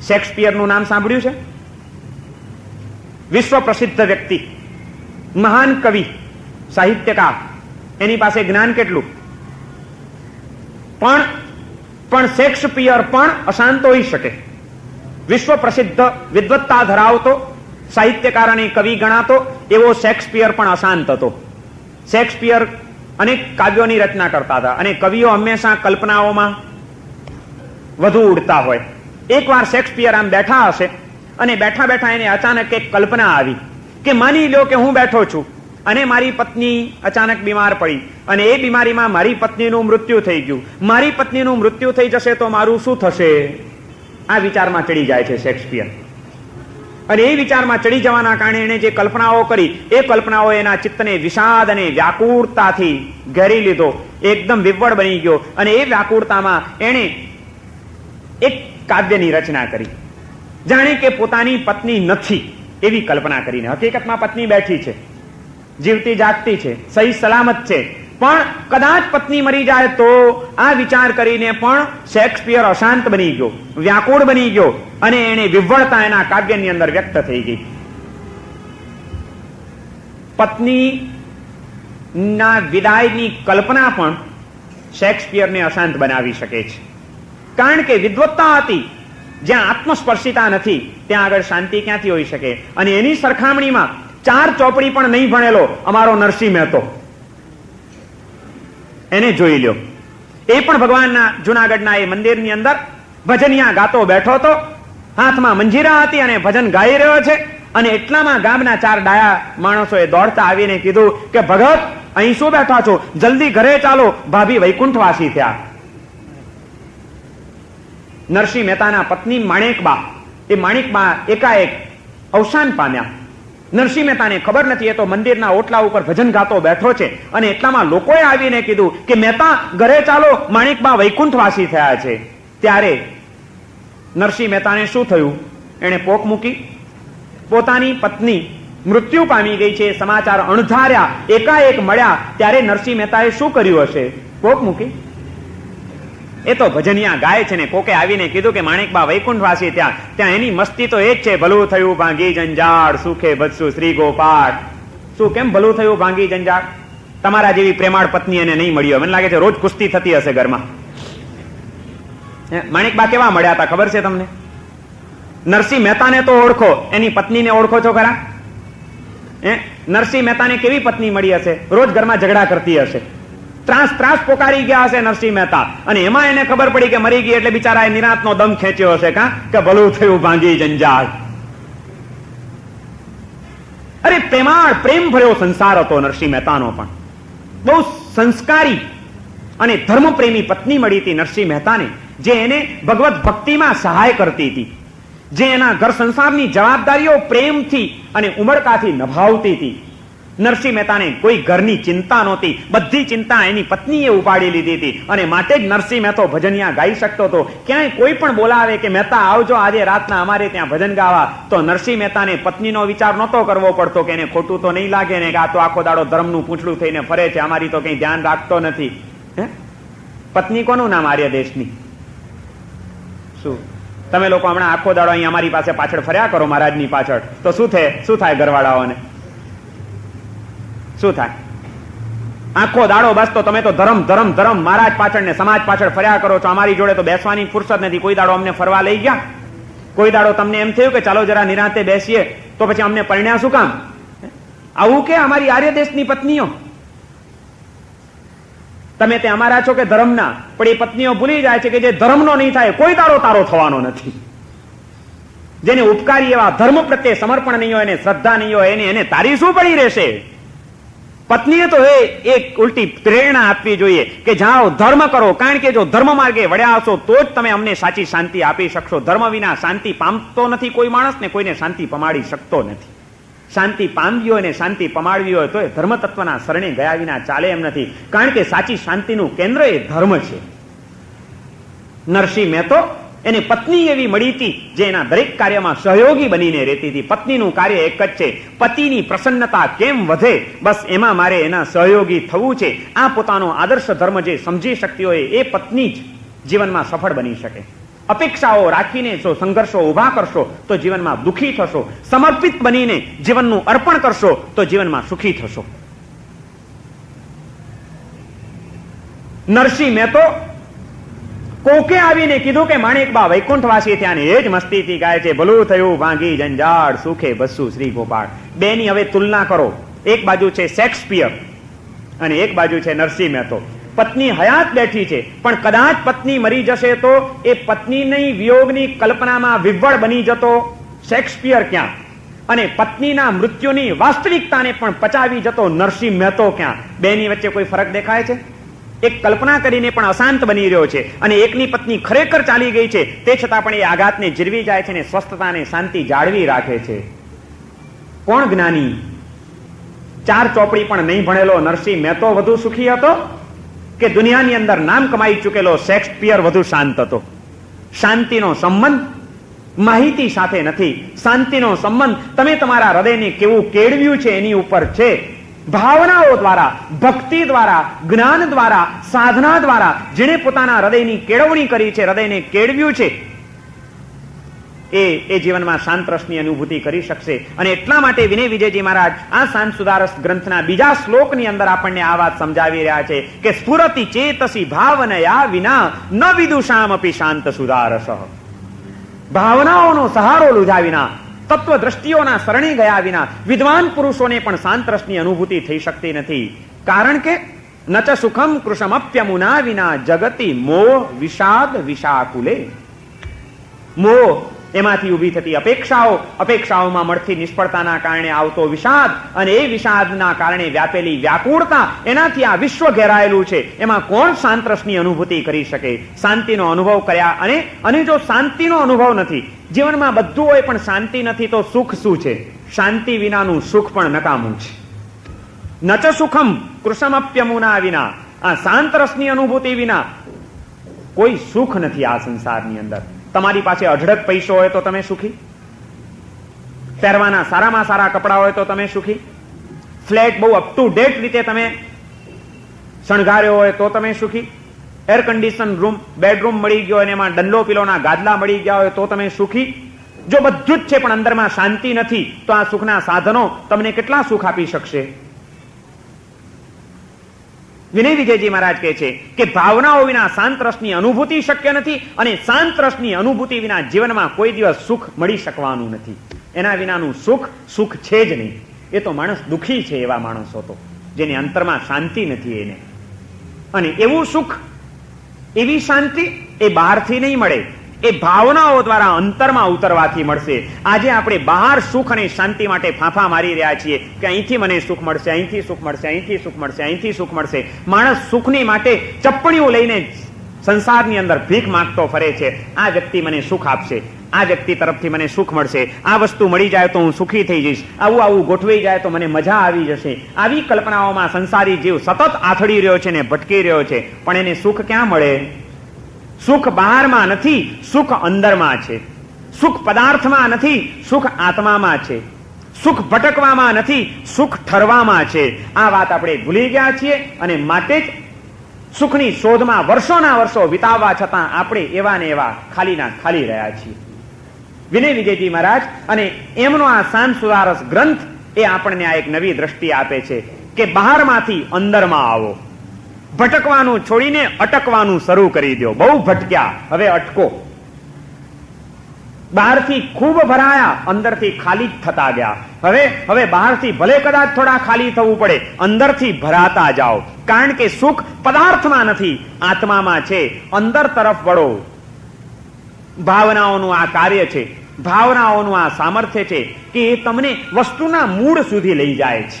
શેક્સપિયરનું નામ સાંભળ્યું છે? વિશ્વ પ્રસિદ્ધ વ્યક્તિ, મહાન કવિ, સાહિત્યકાર. એની પાસે જ્ઞાન કેટલું? પણ શેક્સપિયર પણ અશાંત હોઈ શકે. વિશ્વ પ્રસિદ્ધ વિદ્વત્તા ધરાવતો સાહિત્યકાર અને કવિ ગણાતો એવો શેક્સપિયર પણ અશાંત હતો. શેક્સપિયર અનેક કાવ્યોની રચના કરતા હતા અને કવિઓ હંમેશા કલ્પનાઓમાં વધુ ઉડતા હોય. એકવાર શેક્સપિયર આમ બેઠા હશે અને બેઠા બેઠા એને અચાનક એક કલ્પના આવી કે માની લો કે હું બેઠો છું અને મારી પત્ની અચાનક બીમાર પડી અને એ બીમારીમાં મારી પત્નીનું મૃત્યુ થઈ ગયું. મારી પત્નીનું મૃત્યુ થઈ જશે તો મારું શું થશે? આ વિચારમાં ચડી જાય છે શેક્સપિયર. અને એ વિચારમાં ચડી જવાના કારણે એને જે કલ્પનાઓ કરી એ કલ્પનાઓ એના ચિત્તને વિષાદ અને વ્યાકુળતાથી ઘેરી લીધો. એકદમ વિવ્વળ બની ગયો અને એ વ્યાકુળતામાં એણે એક કાવ્યની રચના કરી. જાણે કે પોતાની પત્ની નથી એવી કલ્પના કરીને. હકીકતમાં પત્ની બેઠી છે, જીવતી જાગતી છે, સહી સલામત છે, પણ કદાચ પત્ની મરી જાય તો આ વિચાર કરીને પણ શેક્સપિયર અશાંત બની ગયો, વ્યાકુળ બની ગયો અને એને વિવ્વળતા એના કાવ્યની અંદર વ્યક્ત થઈ ગઈ. પત્નીના વિદાયની કલ્પના પણ શેક્સપિયરને અશાંત બનાવી શકે છે. કારણ કે વિદ્વત્તા હતી, જ્યાં આત્મસ્પર્શિતા નથી ત્યાં આગળ શાંતિ ક્યાંથી હોઈ શકે? અને એની સરખામણીમાં 4 ચોપડી પણ નહીં ભણેલો અમારો નરસિંહ મહેતો, એને જોઈ લ્યો. એ પણ ભગવાનના જુનાગઢના એ મંદિરની અંદર ભજનિયા ગાતો બેઠો હતો, હાથમાં મંજીરા હતી અને ભજન ગાઈ રહ્યો છે. અને એટલામાં ગામના 4 ડાયા માણસોએ દોડતા આવીને કીધું કે ભગત અહીં શું બેઠા છો? જલ્દી ઘરે ચાલો, ભાભી વૈકુંઠવાસી થયા. નરસિંહ મહેતાના પત્ની માણેકબા, એ માણેકબા એકાએક અવસાન પામ્યા. નરસિંહ મહેતાને ખબર નથી, એ તો મંદિરના ઓટલા ઉપર ભજન ગાતો બેઠો છે અને એટલામાં લોકોએ આવીને કીધું કે મહેતા ઘરે ચાલો, માણેકબા વૈકુંઠવાસી થયા છે. ત્યારે નરસિંહ મહેતાને શું થયું? એણે પોક મૂકી. પોતાની પત્ની મૃત્યુ પામી ગઈ છે સમાચાર અણધાર્યા એકાએક મળ્યા ત્યારે નરસિંહ મહેતાએ શું કર્યું હશે? પોક મૂકી. એ તો ભજનિયા ગાય છે ને કોકે આવીને કીધું કે માણેકબા વૈકુંઠવાસી ત્યાં એની મસ્તી તો એ જ છે, ભલું થયું ભાંગી જંજાળ, સુખે બચશું શ્રી ગોપાળ. શું કેમ ભલું થયું ભાંગી જંજાળ? તમારા જેવી પ્રેમાળ પત્ની એને નહીં મળી હોય. મને લાગે છે રોજ કુસ્તી થતી હશે ઘરમાં. માણેકબા કેવા મળ્યા હતા ખબર છે તમને? નરસિંહ મહેતાને તો ઓળખો, એની પત્નીને ઓળખો છો ખરા? નરસિંહ મહેતાને કેવી પત્ની મળી હશે? રોજ ઘરમાં ઝઘડા કરતી હશે, ત્રાસ પોકારી ગયા હશે નરસિંહ મહેતા. અને એમાં એને ખબર પડી કે મરી ગઈ એટલે બિચારાએ નિરાંતનો દમ ખેંચ્યો હશે કે ભલું થયું ભાંગી જંજાળ. અરે પ્રેમાળ, પ્રેમ ભર્યો સંસાર હતો નરસિંહ મહેતાનો. પણ બહુ સંસ્કારી અને ધર્મપ્રેમી પત્ની મળી હતી નરસિંહ મહેતાને, જે એને ભગવત ભક્તિમાં સહાય કરતી હતી, જે એના ઘર સંસારની જવાબદારીઓ પ્રેમથી અને ઉમળકાથી નિભાવતી હતી. નરસિંહ મહેતાને કોઈ ઘરની ચિંતા નહોતી, બધી ચિંતા એની પત્નીએ ઉપાડી લીધી હતી. અને માટે જ નરસિંહ મહેતો ભજનિયા ગાઈ શકતો હતો. ક્યાંય કોઈ પણ બોલાવે કે મહેતા આવજો આજે રાતના અમારે ત્યાં ભજન ગાવા, તો નરસિંહ મહેતાને પત્નીનો વિચાર નહોતો કરવો પડતો કે એને ખોટું તો નહીં લાગે ને કે આ તો આખો દાડો ધર્મનું પૂંછડું થઈને ફરે છે, અમારી તો કઈ ધ્યાન રાખતો નથી. પત્ની કોનું નામ? આર્ય દેશની. શું તમે લોકો હમણાં આખો દાડો અહીં અમારી પાસે પાછળ ફર્યા કરો, મહારાજની પાછળ, તો શું થાય ઘરવાળાઓને? શું થાય? આખો દાડો બસ તો તમે તો ધર્મ ધર્મ ધર્મ મહારાજ પાછળ ને સમાજ પાછળ ફર્યા કરો છો. અમારી જોડે તો બેસવાની ફુરસદ નથી. કોઈ દાડો અમને ફરવા લઈ ગયા? કોઈ દાડો તમને એમ થયું કે ચાલો જરા નિરાંતે બેસીએ? તો પછી અમને પરણ્યા શું કામ? આવું કે અમારી આર્ય દેશની પત્નીઓ? તમે તે અમારા છો કે ધર્મના? પણ એ પત્નીઓ ભૂલી જાય છે કે જે ધર્મનો નહીં થાય કોઈ દાડો તારો થવાનો નથી. જેને ઉપકારી એવા ધર્મ પ્રત્યે સમર્પણ નહીં હોય, એને શ્રદ્ધા નહીં હોય, એને તારી શું પડી રહેશે? પત્નીએ તો એક ઉલટી પ્રેરણા આપવી જોઈએ કે જાઓ ધર્મ કરો, કારણ કે જો ધર્મ માર્ગે વળ્યા હશો તો જ તમે અમને સાચી શાંતિ આપી શકશો. ધર્મ વિના શાંતિ પામતો નથી કોઈ માણસ, ને કોઈને શાંતિ પમાડી શકતો નથી. શાંતિ પામવી હોય ને શાંતિ પમાડવી હોય તો એ ધર્મ તત્વના શરણે ગયા વિના ચાલે એમ નથી, કારણ કે સાચી શાંતિનું કેન્દ્ર એ ધર્મ છે. નરસિંહ મહેતો એને પત્ની એવી મળી હતી જે એના દરેક કાર્યમાં સહયોગી બનીને રહેતી હતી. પત્નીનું કાર્ય એક જ છે, પતિની પ્રસન્નતા કેમ વધે, બસ એમાં મારે એના સહયોગી થવું છે. આ પોતાનો આદર્શ ધર્મ જે સમજી શકતી હોય એ પત્ની જ જીવનમાં સફળ બની શકે. અપેક્ષાઓ રાખીને જો સંઘર્ષો ઉભા કરશો તો જીવનમાં દુઃખી થશો. સમર્પિત બનીને જીવનનું અર્પણ કરશો તો જીવનમાં સુખી થશો. નરસિંહ મહેતો કોકે આવીને કીધું કે માણેકબા વૈકુંઠવાસી થયા ને એ જ મસ્તીથી ગાય છે, ભલું થયું ભાંગી જંજાળ સુખે બસુ શ્રી ગોપાળ. બેની હવે તુલના કરો. એક બાજુ છે શેક્સપિયર અને એક બાજુ છે નરસિંહ મહેતો. પત્ની હયાત બેઠી છે, પણ કદાચ પત્ની મરી જશે તો એ પત્નીની વિયોગની કલ્પનામાં વિહ્વળ બની જતો શેક્સપિયર ક્યાં, અને પત્નીના મૃત્યુની વાસ્તવિકતાને પણ પચાવી જતો નરસિંહ મહેતો ક્યાં? બેની વચ્ચે કોઈ ફરક દેખાય છે? એક કલ્પના કરીને પણ અશાંત બની રહ્યો છે, અને એકની પત્ની ખરેખર ચાલી ગઈ છે, તે છતાં પણ એ આઘાતને જીરવી જાય છે અને સ્વસ્થતાને શાંતિ જાળવી રાખે છે. કોણ જ્ઞાની? 4 ચોપડી પણ નહીં ભણેલો નરસિંહ મહેતો વધુ સુખી હતો કે દુનિયાની અંદર નામ કમાઈ ચૂકેલો શેક્સપિયર વધુ શાંત હતો? શાંતિનો સંબંધ માહિતી સાથે નથી. શાંતિનો સંબંધ તમે તમારા હૃદયને કેવું કેળવ્યું છે એની ઉપર છે. ભાવનાઓ દ્વારા, ભક્તિ દ્વારા, જ્ઞાન દ્વારા, સાધના દ્વારા જેણે પોતાના હૃદયની કેળવણી કરી છે, હૃદયને કેળવ્યું છે, એ જીવનમાં શાંત રસની અનુભૂતિ કરી શકશે. અને એટલા માટે વિનય વિજયજી મહારાજ આ શાંત સુધારસ ગ્રંથના બીજા શ્લોકની અંદર આપણને આ વાત સમજાવી રહ્યા છે કે સ્ફુરતિ ચેતસી ભાવનયા વિના ન વિદુષામપી શાંત સુધારસ. ભાવનાઓનો સહારો લીધા વિના, તત્વ દ્રષ્ટિઓના શરણે ગયા વિના વિદ્વાન પુરુષોને પણ શાંત રસની અનુભૂતિ થઈ શકતી નથી. કારણ કે ન ચ સુખમ કૃશમપ્યમુના વિના જગતિ મોહ વિષાદ વિષાકુલે. મોહ, એમાંથી ઉભી થતી અપેક્ષાઓ, અપેક્ષાઓમાં મળતી નિષ્ફળતાના કારણે આવતો વિષાદ, અને એ વિષાદના કારણે વ્યાપેલી વ્યાકુળતા, એનાથી આ વિશ્વ ઘેરાયેલું છે. એમાં કોણ શાંત રસની અનુભૂતિ કરી શકે? શાંતિનો અનુભવ કર્યા અને જો શાંતિનો અનુભવ નથી, જીવનમાં બધું હોય પણ શાંતિ નથી, તો સુખ શું છે? શાંતિ વિનાનું સુખ પણ નકામું છે. ન ચ સુખમ કૃશમપ્યમુના વિના, આ શાંત રસની અનુભૂતિ વિના કોઈ સુખ નથી આ સંસારની અંદર. તમારી પાસે અઢળક પૈસો હોય તો તમે સુખી? પહેરવાના સારામાં સારા કપડા હોય તો તમે સુખી? ફ્લેટ બહુ અપ ટુ ડેટ રીતે તમે શણગાર્યો હોય તો તમે સુખી? એર કન્ડિશન રૂમ, બેડરૂમ મળી ગયો અને એમાં ડલ્લો પીલોના ગાદલા મળી ગયા હોય તો તમે સુખી? જો બધું જ છે પણ અંદરમાં શાંતિ નથી, તો આ સુખના સાધનો તમને કેટલા સુખ આપી શકશે? વિનય વિજયજી મહારાજ કહે છે કે ભાવનાઓ વિના શાંત રસની અનુભૂતિ શક્ય નથી, અને શાંત રસની અનુભૂતિ વિના જીવનમાં કોઈ દિવસ સુખ મળી શકવાનું નથી. એના વિનાનું સુખ છે જ નહીં. એ તો માણસ દુઃખી છે, એવા માણસો તો જેને અંતરમાં શાંતિ નથી એને. અને એવું સુખ, એવી શાંતિ એ બહારથી નહીં મળે, એ ભાવનાઓ દ્વારા અંતરમાં ઉતરવાથી મળશે. આજે આપણે બહાર સુખ અને શાંતિ માટે ફાંફા મારી રહ્યા છીએ કે અહીંથી મને સુખ મળશે, અહીંથી સુખ મળશે, અહીંથી સુખ મળશે, અહીંથી સુખ મળશે. માણસ સુખની માટે ચપ્પણીઓ લઈને સંસારની અંદર ભીખ માંગતો ફરે છે. આ વ્યક્તિ મને સુખ આપશે, આ વ્યક્તિ તરફથી મને સુખ મળશે, આ વસ્તુ મળી જાય તો હું સુખી થઈ જઈશ, આવું ગોઠવાઈ જાય તો મને મજા આવી જશે. આવી કલ્પનાઓમાં સંસારી જીવ સતત આથડી રહ્યો છે ને ભટકી રહ્યો છે. પણ એને સુખ ક્યાં મળે? સુખ બહારમાં નથી, સુખ અંદરમાં છે. સુખ પદાર્થમાં નથી, સુખ આત્મામાં છે. સુખ ભટકવામાં નથી, સુખ ઠરવામાં છે. આ વાત આપણે ભૂલી ગયા છીએ, અને માટે જ સુખની શોધમાં વર્ષોના વર્ષો વિતાવવા છતાં આપણે એવા ને એવા ખાલીના ખાલી રહ્યા છીએ. વિનય વિજયજી મહારાજ અને એમનો આ શાંત સુધારસ ગ્રંથ એ આપણને આ એક નવી દ્રષ્ટિ આપે છે કે બહારમાંથી અંદરમાં આવો. ભટકવાનું છોડીને અટકવાનું શરૂ કરી દો. બહુ ભટક્યા, હવે અટકો. બહારથી ખૂબ ભરાયા, અંદરથી ખાલી જ થતા ગયા. હવે બહારથી ભલે કદાચ થોડા ખાલી થવું પડે, અંદરથી ભરાતા જાઓ. કારણ કે સુખ પદાર્થમાં નથી, આત્મામાં છે. અંદર તરફ વળો. ભાવનાઓનું આ કાર્ય છે, ભાવનાઓનું આ સામર્થ્ય છે કે એ તમને વસ્તુના મૂળ સુધી લઈ જાય છે.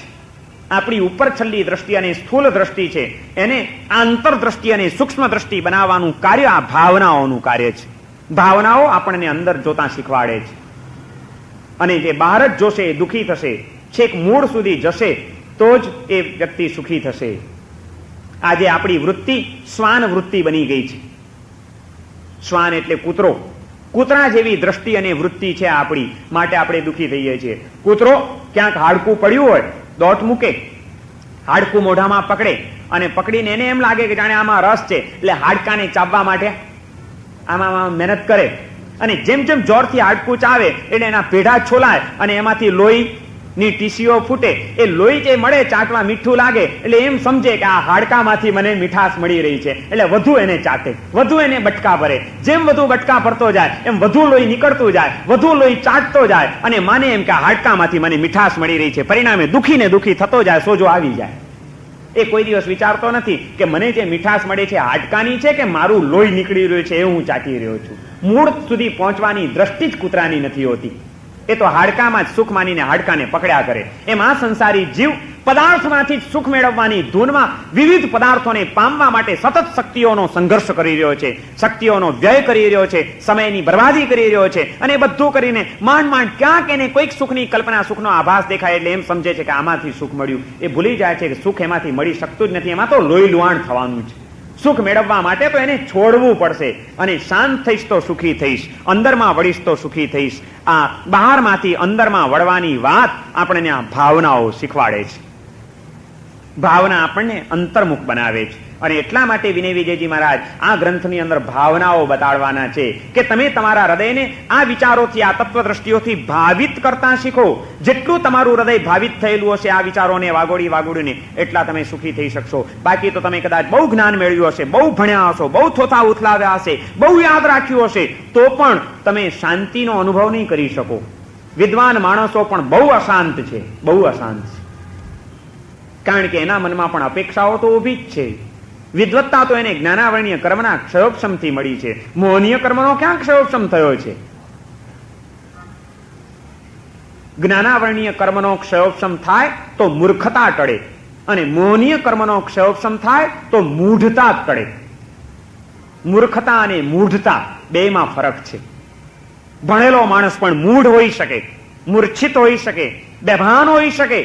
આપણી ઉપર છલ્લી દ્રષ્ટિ અને સ્થૂલ દ્રષ્ટિ છે, એને આંતરદ્રષ્ટિ અને સૂક્ષ્મ દ્રષ્ટિ બનાવવાનું કાર્ય આ ભાવનાઓનું કાર્ય છે. ભાવનાઓ આપણને અંદર જોતા શીખવાડે છે, અને જે બહાર જ જોશે એ દુઃખી થશે. છેક મૂળ સુધી જશે તો જ એ વ્યક્તિ સુખી થશે. આજે આપણી વૃત્તિ શ્વાન વૃત્તિ બની ગઈ છે. શ્વાન એટલે કૂતરો. કૂતરા જેવી દ્રષ્ટિ અને વૃત્તિ છે આપણી, માટે આપણે દુઃખી થઈએ છીએ. કૂતરો ક્યાંક હાડકું પડ્યું હોય, દોટ મૂકે, હાડકું મોઢામાં પકડે, અને પકડીને એને એમ લાગે કે જાણે આમાં રસ છે, એટલે હાડકાને ચાવવા માટે આમાં મહેનત કરે. અને જેમ જેમ જોરથી હાડકું ચાવે એટલે એના પેઢા છોલાય અને એમાંથી લોહી ની ટીસીઓ ફૂટે, એ લોહી જે મળે ચાટવા મીઠું લાગે એટલે એમ સમજે કે આ હાડકામાંથી મને મીઠાશ મળી રહી છે, એટલે વધુ એને ચાટે, વધુ એને બટકા ભરે. જેમ વધુ બટકા ભરતો જાય એમ વધુ લોહી નીકળતું જાય, વધુ લોહી ચાટતો જાય અને માને એમ કે આ હાડકામાંથી મને મીઠાશ મળી રહી છે. પરિણામે દુખીને દુખી થતો જાય, સોજો આવી જાય. એ કોઈ દિવસ વિચારતો નથી કે મને જે મીઠાશ મળે છે હાડકાની છે કે મારું લોહી નીકળી રહ્યું છે એ હું ચાટી રહ્યો છું. મૂળ સુધી પહોંચવાની દ્રષ્ટિ જ કૂતરાની નથી હોતી. એ તો હાડકામાં જ સુખ માનીને હાડકાને પકડ્યા કરે. એમ આ સંસારી જીવ પદાર્થમાંથી જ સુખ મેળવવાની ધૂનમાં વિવિધ પદાર્થોને પામવા માટે સતત શક્તિઓનો સંઘર્ષ કરી રહ્યો છે, શક્તિઓનો વ્યય કરી રહ્યો છે, સમયની બરબાદી કરી રહ્યો છે. અને બધું કરીને માંડ માંડ ક્યાંક એને કોઈક સુખની કલ્પના, સુખનો આભાસ દેખાય એટલે એમ સમજે છે કે આમાંથી સુખ મળ્યું. એ ભૂલી જાય છે કે સુખ એમાંથી મળી શકતું જ નથી. એમાં તો લોહી લુહાણ થવાનું છે. સુખ મેળવવા માટે તો એને છોડવું પડશે. અને શાંત થઈશ તો સુખી થઈશ, અંદરમાં વળીશ તો સુખી થઈશ. આ બહારમાંથી અંદરમાં વળવાની વાત આપણને આ ભાવનાઓ શીખવાડે છે. ભાવના આપણને અંતર્મુખ બનાવે છે. અને એટલા માટે વિનય વિજયજી મહારાજ આ ગ્રંથની અંદર ભાવનાઓ બતાડવાના છે કે તમે તમારા હૃદયને આ વિચારોથી, આ તત્વદ્રષ્ટિઓથી ભાવિત કરતા શીખો. જેટલું તમારું હૃદય ભાવિત થયેલું હશે આ વિચારોને વાગોડીને, એટલા તમે સુખી થઈ શકશો. બાકી તો તમે કદાચ બહુ જ્ઞાન મેળવ્યું હશે, બહુ ભણ્યા હશો, બહુ થોથા ઉથલાવ્યા હશે, બહુ યાદ રાખ્યું હશે, તો પણ તમે શાંતિનો અનુભવ નહીં કરી શકો. વિદ્વાન માણસો પણ બહુ અશાંત છે, બહુ અશાંત છે. કારણ કે એના મનમાં પણ અપેક્ષાઓ તો ઊભી જ છે. વિદ્વત્તા તો એને જ્ઞાનાવરણીય કર્મના ક્ષયોપશમથી મળી છે. મોહનીય કર્મનો ક્યાં ક્ષયોપશમ થયો છે? જ્ઞાનાવરણીય કર્મનો ક્ષયોપશમ થાય તો મૂર્ખતા ટળે, અને મોહનીય કર્મનો ક્ષયોપશમ થાય તો મૂઢતા ટળે. મૂર્ખતા અને મૂઢતા બેમાં ફરક છે. ભણેલો માણસ પણ મૂઢ હોઈ શકે, મૂર્છિત હોઈ શકે, બેભાન હોઈ શકે,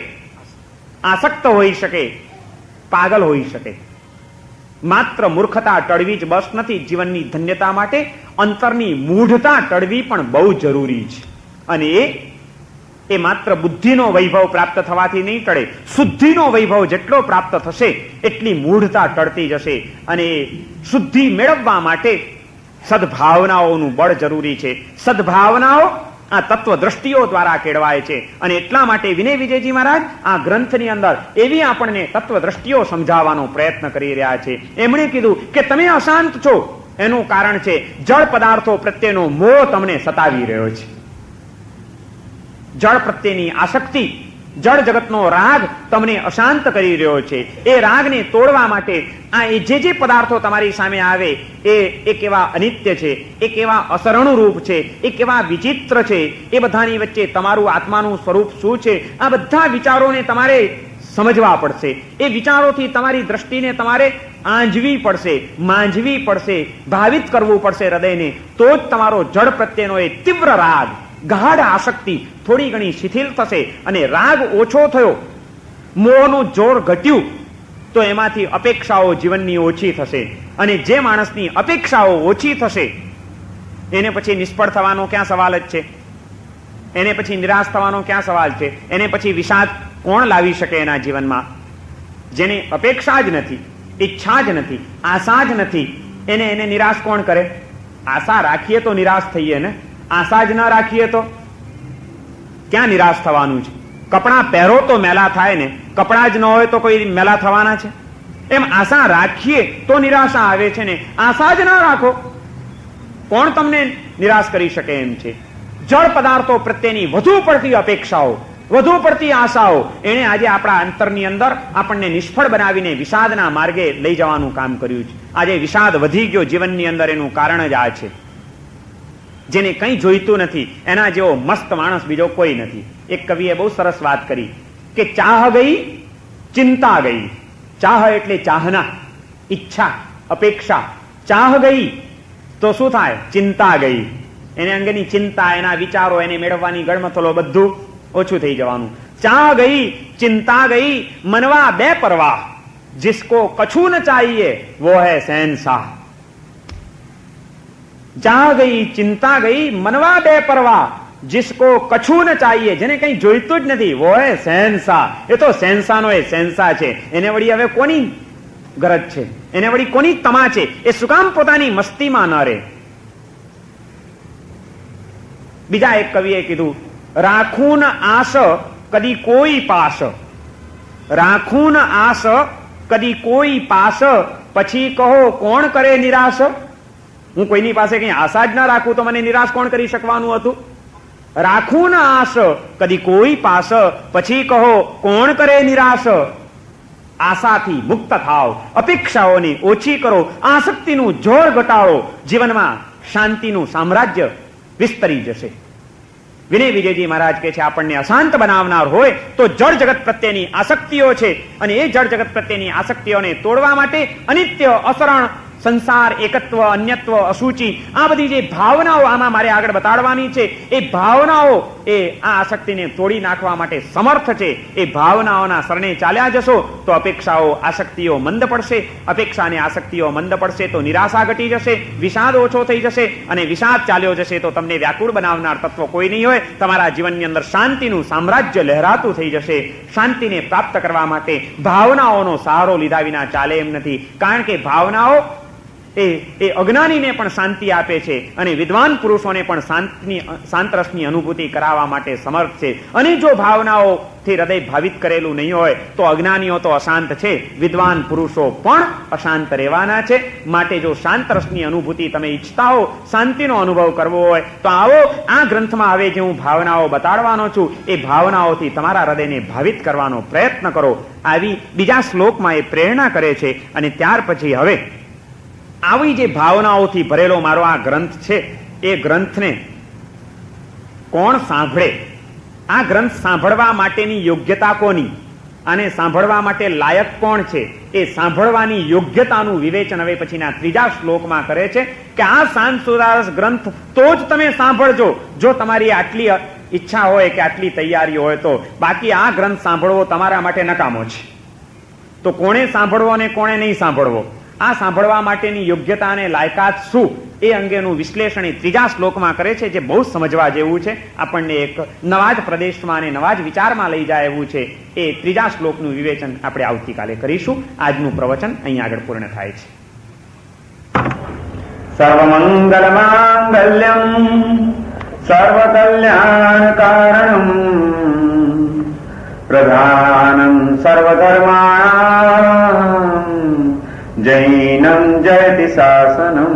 આસક્ત હોઈ શકે, પાગલ હોઈ શકે. માત્ર મૂર્ખતા ટળવી જ બસ નથી. જીવનની ધન્યતા માટે અંતરની મૂઢતા ટળવી પણ બહુ જરૂરી છે. અને એ માત્ર બુદ્ધિનો વૈભવ પ્રાપ્ત થવાથી નહીં ટળે. શુદ્ધિનો વૈભવ જેટલો પ્રાપ્ત થશે એટલી મૂઢતા ટળતી જશે. અને શુદ્ધિ મેળવવા માટે સદભાવનાઓનું બળ જરૂરી છે. સદભાવનાઓ આ તત્વદ્રષ્ટિઓ દ્વારા કેળવાય છે. અને એટલા માટે વિનય વિજયજી મહારાજ આ ગ્રંથની અંદર એવી આપણને તત્વદ્રષ્ટિઓ સમજાવવાનો પ્રયત્ન કરી રહ્યા છે. એમણે કીધું કે તમે અશાંત છો એનું કારણ છે જળ પદાર્થો પ્રત્યેનો મોહ તમને સતાવી રહ્યો છે. જળ પ્રત્યેની આસક્તિ, જળ જગતનો રાગ તમને અશાંત કરી રહ્યો છે. એ રાગને તોડવા માટે આ જે પદાર્થો તમારી સામે આવે એ કેવા અનિત્ય છે, એ કેવા અસરણું રૂપ છે, એ કેવા વિચિત્ર છે, એ બધાની વચ્ચે તમારું આત્માનું સ્વરૂપ શું છે, આ બધા વિચારોને તમારે સમજવા પડશે. એ વિચારોથી તમારી દ્રષ્ટિને તમારે આંજવી પડશે, માંજવી પડશે, ભાવિત કરવું પડશે હૃદયને. તો જ તમારો જળ પ્રત્યેનો એ તીવ્ર રાગ, ગાઢ આસક્તિ થોડી ઘણી શિથિલ થશે. અને રાગ ઓછો થયો, મોહનું જોર ઘટ્યું, તો એમાંથી અપેક્ષાઓ જીવનની ઓછી થશે. અને જે માણસની અપેક્ષાઓ ઓછી થશે એને પછી નિષ્ફળ થવાનો ક્યાં સવાલ જ છે? એને પછી નિરાશ થવાનો ક્યાં સવાલ છે? એને પછી વિષાદ કોણ લાવી શકે એના જીવનમાં? જેને અપેક્ષા જ નથી, ઈચ્છા જ નથી, આશા જ નથી, એને નિરાશ કોણ કરે? આશા રાખીએ તો નિરાશ થઈએ ને, આશા જ ન રાખીએ તો ક્યાં નિરાશ થવાનું છે? કપડાં પહેરો તો મેલા થાય ને, કપડાં જ ન હોય તો કોઈ મેલા થવાના છે? એમ આશા રાખીએ તો નિરાશા આવે છે ને, આશા જ ના રાખો કોણ તમને નિરાશ કરી શકે એમ છે? જળ પદાર્થો પ્રત્યેની વધુ પડતી અપેક્ષાઓ, વધુ પડતી આશાઓ એને આજે આપણા અંતરની અંદર આપણને નિષ્ફળ બનાવીને વિષાદના માર્ગે લઈ જવાનું કામ કર્યું છે. આજે વિષાદ વધી ગયો જીવનની અંદર, એનું કારણ જ આ છે. જેને કંઈ જોઈતું નથી એના જેવો મસ્ત માણસ બીજો કોઈ નથી. એક કવિએ બહુ સરસ વાત કરી કે ચાહ ગઈ ચિંતા ગઈ. ચાહ એટલે ચાહના, ઈચ્છા, અપેક્ષા. ચાહ ગઈ તો શું થાય? ચિંતા ગઈ. એને અંગેની ચિંતા, એના વિચારો, એને મેળવવાની ગળમથલો બધું ઓછું થઈ જવાનું. ચાહ ગઈ ચિંતા ગઈ મનવા બે પરવાહ, जिसको कछु न चाहिए वो है शहंशाह. चाह गई चिंता गई मनवा બે પરવા, जिसको कछु न चाहिए, જેને કઈ જોઈતું જ નથી, वो है शहंशाह. એ તો શહેનશાહનો એ શહેનશાહ છે. એને વળી હવે કોની ગરજ છે? એને વળી કોની તમા છે? એ શું કામ પોતાની મસ્તીમાં ન રહે? બીજા એક કવિએ કીધું, રાખું ન આશ કદી કોઈ પાસ, રાખું ન આસ કદી કોઈ પાસ, પછી કહો કોણ કરે નિરાશ. હું કોઈની પાસે કઈ આશા જ ના રાખું તો મને નિરાશ કોણ કરી શકવાનું હતું. રાખું ન આશ કદી કોઈ પાસ, પછી કહો કોણ કરે નિરાશ. આશાથી મુક્ત થાવ, અપેક્ષાઓને ઓછી કરો, આસક્તિનું જોર ઘટાડો, જીવનમાં શાંતિનું સામ્રાજ્ય વિસ્તરી જશે. વિનય વિજયજી મહારાજ કહે છે આપણને અશાંત બનાવનાર હોય તો જળ જગત પ્રત્યેની આસક્તિઓ છે, અને એ જળ જગત પ્રત્યેની આસક્તિઓને તોડવા માટે અનિત્ય, અસરણ, સંસાર, એકત્વ, અન્યત્વ, અસૂચિ, આ બધી જે ભાવનાઓ આમાં મારે આગળ બતાડવાની છે, એ ભાવનાઓ એ આ આસક્તિને તોડી નાખવા માટે સમર્થ છે. એ ભાવનાઓના શરણે ચાલ્યા જશો તો અપેક્ષાઓ, આસક્તિઓ મંદ પડશે. અપેક્ષા અને આસક્તિઓ મંદ પડશે તો નિરાશા ઘટી જશે, વિષાદ ઓછો થઈ જશે, અને વિષાદ ચાલ્યો જશે તો તમને વ્યાકુળ બનાવનાર તત્વ કોઈ નહીં હોય. તમારા જીવનની અંદર શાંતિનું સામ્રાજ્ય લહેરાતું થઈ જશે. શાંતિને પ્રાપ્ત કરવા માટે ભાવનાઓનો સહારો લીધા વિના ચાલે એમ નથી, કારણ કે ભાવનાઓ એ અજ્ઞાનીને પણ શાંતિ આપે છે, અને વિદ્વાન પુરુષોને પણ શાંતરસની અનુભૂતિ કરાવવા માટે સમર્થ છે. અને જો ભાવનાઓથી હૃદય ભાવિત કરેલું નહીં હોય તો અજ્ઞાનીઓ તો અશાંત છે, વિદ્વાન પુરુષો પણ અશાંત રહેવાના છે. માટે જો શાંતરસની અનુભૂતિ તમે ઈચ્છતા હો, શાંતિનો અનુભવ કરવો હોય તો આવો આ ગ્રંથમાં હવે જે હું ભાવનાઓ બતાડવાનો છું એ ભાવનાઓથી તમારા હૃદયને ભાવિત કરવાનો પ્રયત્ન કરો. આવી બીજા શ્લોકમાં એ પ્રેરણા કરે છે. અને ત્યાર પછી હવે આવી જે ભાવનાઓથી ભરેલો મારો આ ગ્રંથ છે, એ ગ્રંથને કોણ સાંભળે, આ ગ્રંથ સાંભળવા માટેની યોગ્યતા કોની, આને સાંભળવા માટે લાયક કોણ છે, એ સાંભળવાની યોગ્યતાનું વિવેચન હવે પછીના 3જા શ્લોકમાં કરે છે કે આ શાંત સુધારસ ગ્રંથ તો જ તમે સાંભળજો જો તમારી આટલી ઈચ્છા હોય કે આટલી તૈયારી હોય તો. બાકી આ ગ્રંથ સાંભળવો તમારા માટે નકામો છે. તો કોણે સાંભળવો અને કોણે નહીં સાંભળવો, આ સાંભળવા માટેની યોગ્યતા અને લાયકાત શું, એ અંગેનું વિશ્લેષણ એ 3જા શ્લોકમાં કરે છે, જે બહુ સમજવા જેવું છે. આપણને એક નવા જ પ્રદેશમાં અને નવા જ વિચારમાં લઈ જાય એવું છે. એ 3જા શ્લોકનું વિવેચન આપણે આવતીકાલે કરીશું. આજનું પ્રવચન અહીં આગળ પૂર્ણ થાય છે. સર્વમંગલ માંગલ્યમ સર્વકલ્યાણ કારણમ પ્રધાનમ સર્વધર્માણામ જૈનમ જયતિ શાસનમ.